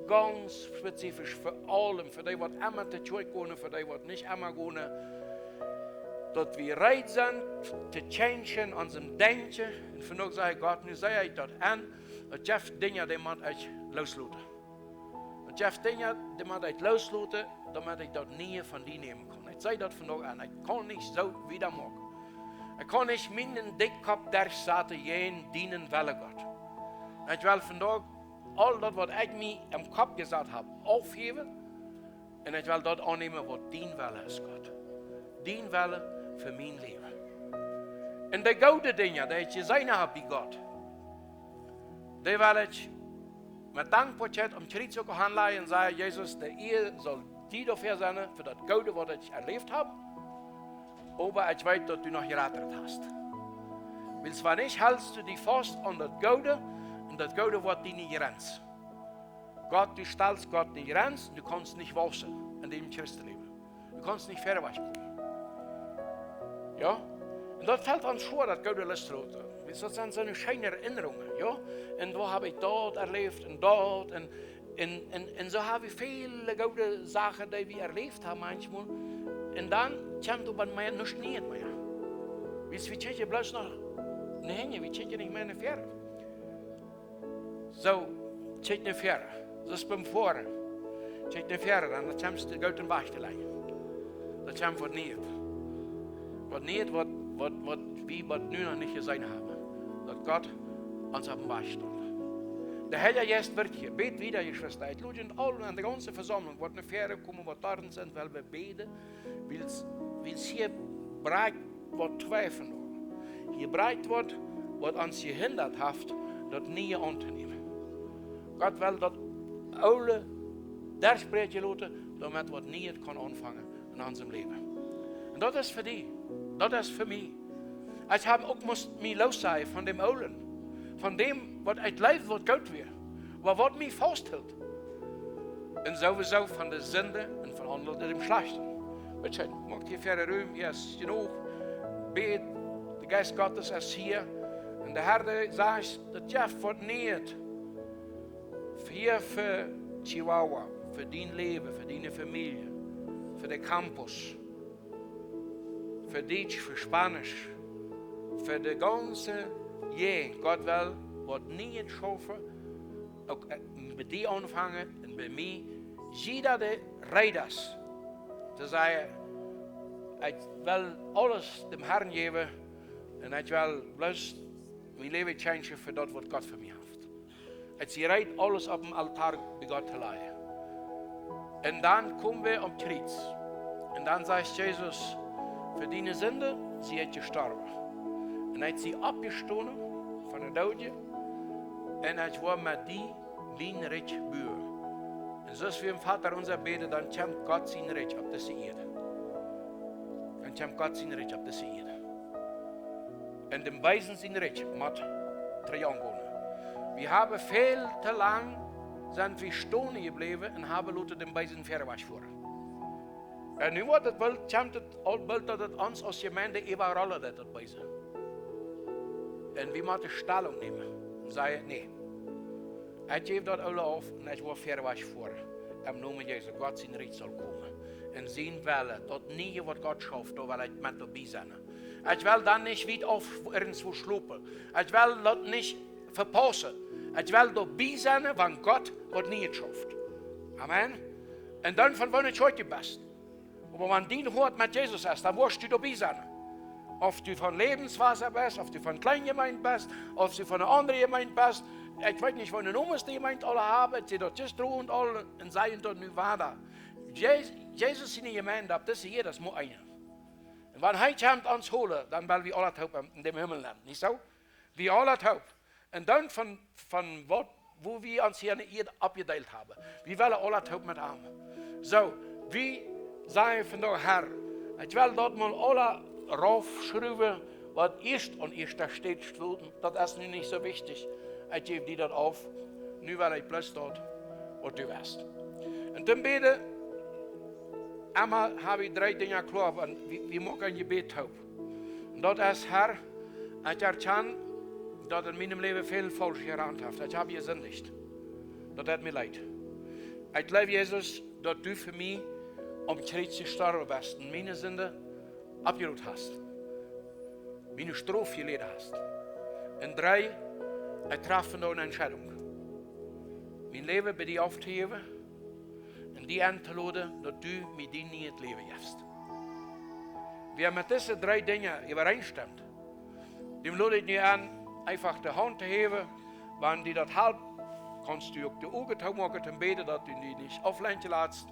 ganz spezifisch für alle, für die, die immer zu Tod gehen, für die, die nicht immer gehen. Dass wir bereit sind, zu changen, unserem Denken. Und von daher sage ich Gott, nu sage ich das an, und Jeff Dinge, die man ich loslassen. Und Jeff Dinge, die man ich loslassen, damit ich das nie von dir nehmen kann. Ich sage das von daher an, ich kann nicht so wieder machen. Ich kann nicht meinen Dickkopf der Seite jeden dienen, weil Gott. Ich will von daher all das, was ich mir im Kopf gesagt habe, aufheben. Und ich will das annehmen, was dein Wille ist, Gott. Dein Wille für mein Leben. Und die gute Dinge, die ich gesehen habe bei Gott, die will ich mit Dankbarkeit am Kreuz auch anlegen und sagen, Jesus, der Ehe soll die dafür sein, für das Gute, was ich erlebt habe. Aber ich weiß, dass du noch gerettet hast. Weil zwar nicht hältst du dich fest an das Gute und das Gute wird dir nicht Grenze. Gott, du stellst Gott nicht Grenze und du kannst nicht waschen in dem Christenleben. Du kannst nicht verwaschen. Ja? Und das fällt uns vor, das Gute lässt roten. Das sind so eine schöne Erinnerungen. Ja? Und wo habe ich dort erlebt und dort. Und so habe ich viele gute Sachen, die wir erlebt haben manchmal. Und dann kommt aber mir nichts mehr. Wir checken bloß noch eine Hänge, wir checken nicht mehr eine Fähre. So, check eine Fähre. Das ist beim Fahren. Check eine Fähre, dann kommst du gut in Waschtelei. Das kommt was nicht. Was nicht, was wir nu noch nicht gesehen haben. Dass Gott uns auf dem Weg steht. Der Herr jetzt wird hier. Bet wieder, ihr Schwester. Ich lade uns alle an der ganzen Versammlung, wo eine Fähre kommen, wo dort sind, weil wir beten, weil es hier breit wird Zweifel. Hier breit wird, was uns gehindert hat, das nie anzunehmen. Gott will das alle der sprechen lassen, damit wir nie kann anfangen in unserem Leben. Und das ist für die. Das ist für mich. Ich habe auch mich lossagen von dem Ollen. Von dem, was ich leid, was gut wird. Was mich festhält. Und sowieso von der Sünde und von anderen dem Schlechten. Bitte, macht hier für Ruhm, yes, genug. Bet, der Geist Gottes ist hier. Und der Herr sagt, das Jeff wird nicht. Hier für Chihuahua, für dein Leben, für deine Familie, für den Campus, für Deutsch, für Spanisch, für die ganze Gegend. Gott will, was nie schaffen, auch bei dir anfangen und bei mir, jeder, der redet, zu sagen, ich will alles dem Herrn geben und ich will bloß mein Leben changen für das, was Gott für mich hat. Ich reit alles auf dem Altar bei Gott allein. Und dann kommen wir am Kreuz. Und dann sagt Jesus, für deine Sünde, sie hat gestorben. Und er hat sie abgestoßen von der Tode. Und ich war mit die, mein Recht bühren. Und so ist wie im Vater unser beten, dann kommt Gott sein Recht auf diese Erde. Dann kommt Gott sein Recht auf diese Erde. Und dem Weisen sein Recht mit Triangeln. Wir haben viel zu lang sind wir stehen geblieben und haben Leute den Weisen verwaschen vor. Und nu wordt het wel, komt het al wel dat het ons als gemeente überall dat het Weisen. En we moeten stelling nemen. En zeggen, nee. Ik geef dat alle af en ik word verwaschen voor. Im Namen Jezus, Gott zijn Recht soll komen. En zien willen, dat nie wat God schafft, daar wil ik met dabei zijn. Ik wil dan niet weer auf irgendwo slopen. Ik wil dat niet verpassen. Ich will dabei sein, wenn Gott was nicht schafft. Amen. Und dann von wann ich heute bist. Aber wenn dein Hort mit Jesus ist, dann wirst du dabei sein. Ob du von Lebenswasser bist, ob du von Kleingemeinde bist, ob du von einer anderen Gemeinde bist. Ich weiß nicht, von der Nummer die Gemeinde alle haben, sie dort just drüben und alle und seien dort nu weiter. Jesus in die Gemeinde, das ist hier, das muss einer. Und wenn er kommt uns holen, dann werden wir alle taub in dem Himmel landen. Nicht so? Wir alle taub. Und dann von wo wir uns hier abgeteilt haben. Wir wollen alle taub mit Armen. So, wie sagen von der Herr, ich will dort mal alle raufschreiben, was erst und erst da steht. Das ist nun nicht so wichtig. Ich gebe dir das auf. Nu will ich bloß dort, wo du wirst. Und dann bete, einmal habe ich 3 Dinge klar, wie mag ein Gebet taub. Und das ist, Herr, ich erkenne, dass in meinem Leben viel falsch gehandhabt hat. Ich habe gesündigt. Das tut mir leid. Ich glaube, Jesus, dass du für mich am Kreuz gestorben bist und meine Sünde abgeruht hast. Meine Strafe gelitten hast. Und 3, ich traf noch eine Entscheidung. Mein Leben bei dir aufzuheben und die anzuladen, dass du mit dir nie das Leben gibst. Wer mit diesen 3 Dingen übereinstimmt, dem lade ich dir an, einfach die Hand zu heben, wenn die das halb, kannst du auch die Augen zu machen und beten, dass du die nicht auflenken lässt.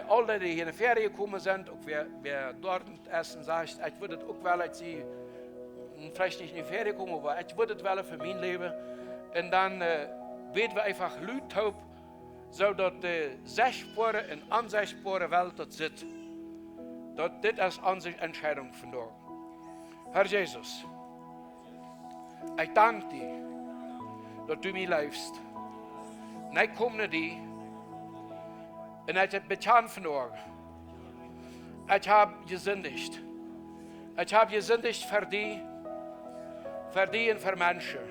alle, die hier in de Ferien gekommen sind, auch wer dort essen sagt, ich würde auch wel, als sie vielleicht nicht in die Ferien kommen, aber ich würde es wel für mein Leben. Und dann werden wir einfach Leute taub, zodat de 6 sporen en aan 6 sporen wel tot zit. Dat dit is onze entscheidung vandaag. Herr Jezus, ik dank je dat u mij leefst. En ik kom naar die en ik heb betaan vandaag. Ik heb gezündigd. Ik heb gezündigd voor die en voor mensen.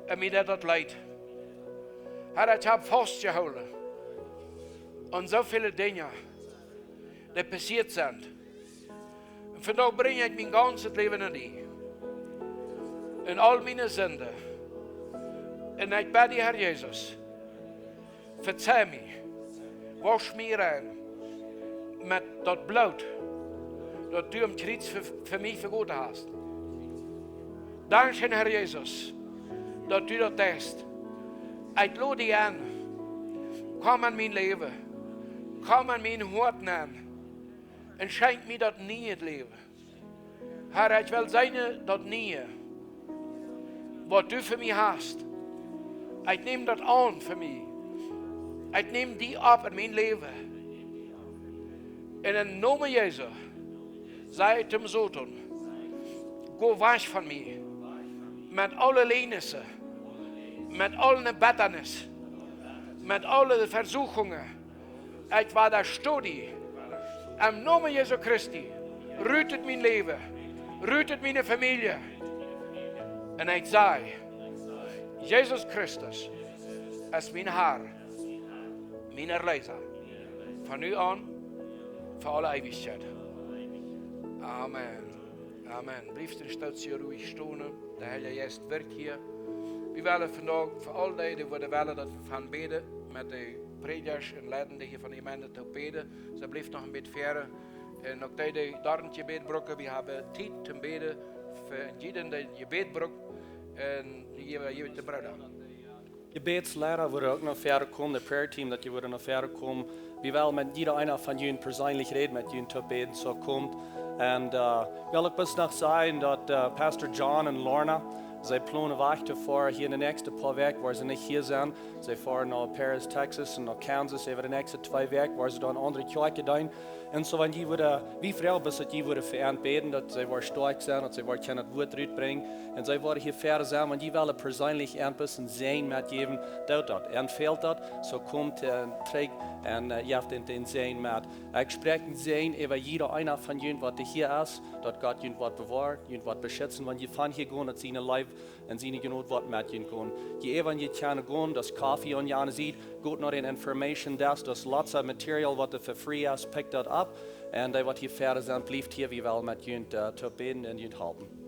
En mij dat leidt. Herr, ich habe fastgehalten an so viele Dinge, die passiert sind. Und von da bringe ich mein ganzes Leben an dich. In all meine Sünden. Und ich bitte dich, Herr Jesus, verzeih mich, wasch mich rein mit das Blut, das du am Kreuz für mich vergoten hast. Danke, Herr Jesus, dass du das tust. Ich lade dich an. Komm an mein Leben. Komm an mein Hort an. Und schenk mir das nie Leben. Herr, ich will sein, das nie. Was du für mich hast. Ich nehme das an für mich. Ich nehme die ab in mein Leben. In den Namen Jesu. Sei dem Sohn. Go wasch von mir. Mit allen Lehnissen. Met alle Betternis, met alle Versuchungen. Ich war der Studie. Im Namen Jesu Christi, rütet mein Leben, rütet meine Familie. Und ich sage, Jesus Christus ist mein Herr, mein Erlöser. Von nu an, für alle Ewigkeit. Amen. Amen. Blijf de station ruhig stonen. De Heilige Geest werkt hier. We willen vandaag voor al die willen dat we gaan bidden met de predikers en leidenden hier van de gemeente te bidden. Ze blijft nog een beetje verder. En ook die daarentje bedbroeken, we hebben tijd te bidden voor iedereen die je bedbrok. En je de broeder. Gebetslehrer würde auch noch verder kommen, das Prayer Team, dass die würde noch verder kommen. Wir wollen mit jeder einer von ihnen persönlich reden, mit ihnen zu beten, so kommt. Und will ich bis noch sagen, dass Pastor John und Lorna, sie planen weiter vor hier in den nächsten paar Wochen, wo sie nicht hier sind. Sie fahren nach Paris, Texas und nach Kansas über die nächsten 2 Wochen, wo sie dann andere Kirche gehen. Und so, wenn die würde, wie früher, bis die würde für ihn beten, dass sie stark sind und sie können das Wort bringen. Und sie wollen hier fertig sein, und die wollen persönlich ein bisschen sehen mitgeben, dort. Und fehlt das, so kommt trägt und ihr habt den Sehen mit. Ich spreche Sehen über jeder einer von ihnen, was hier ist, dass Gott ihnen was bewahrt, ihnen was beschützen, wenn sie von hier gehen, dass sie ihnen Leib und sie nicht genug was mit ihnen gehen. Die wenn ihr gerne gehen, das Kaffee und Jana sieht, gut noch den Information, das lots of Material, was für free ist, pickt das ab. Und was hier fertig sind, bleibt hier, wie wir mit ihnen zu beten und ihnen halten.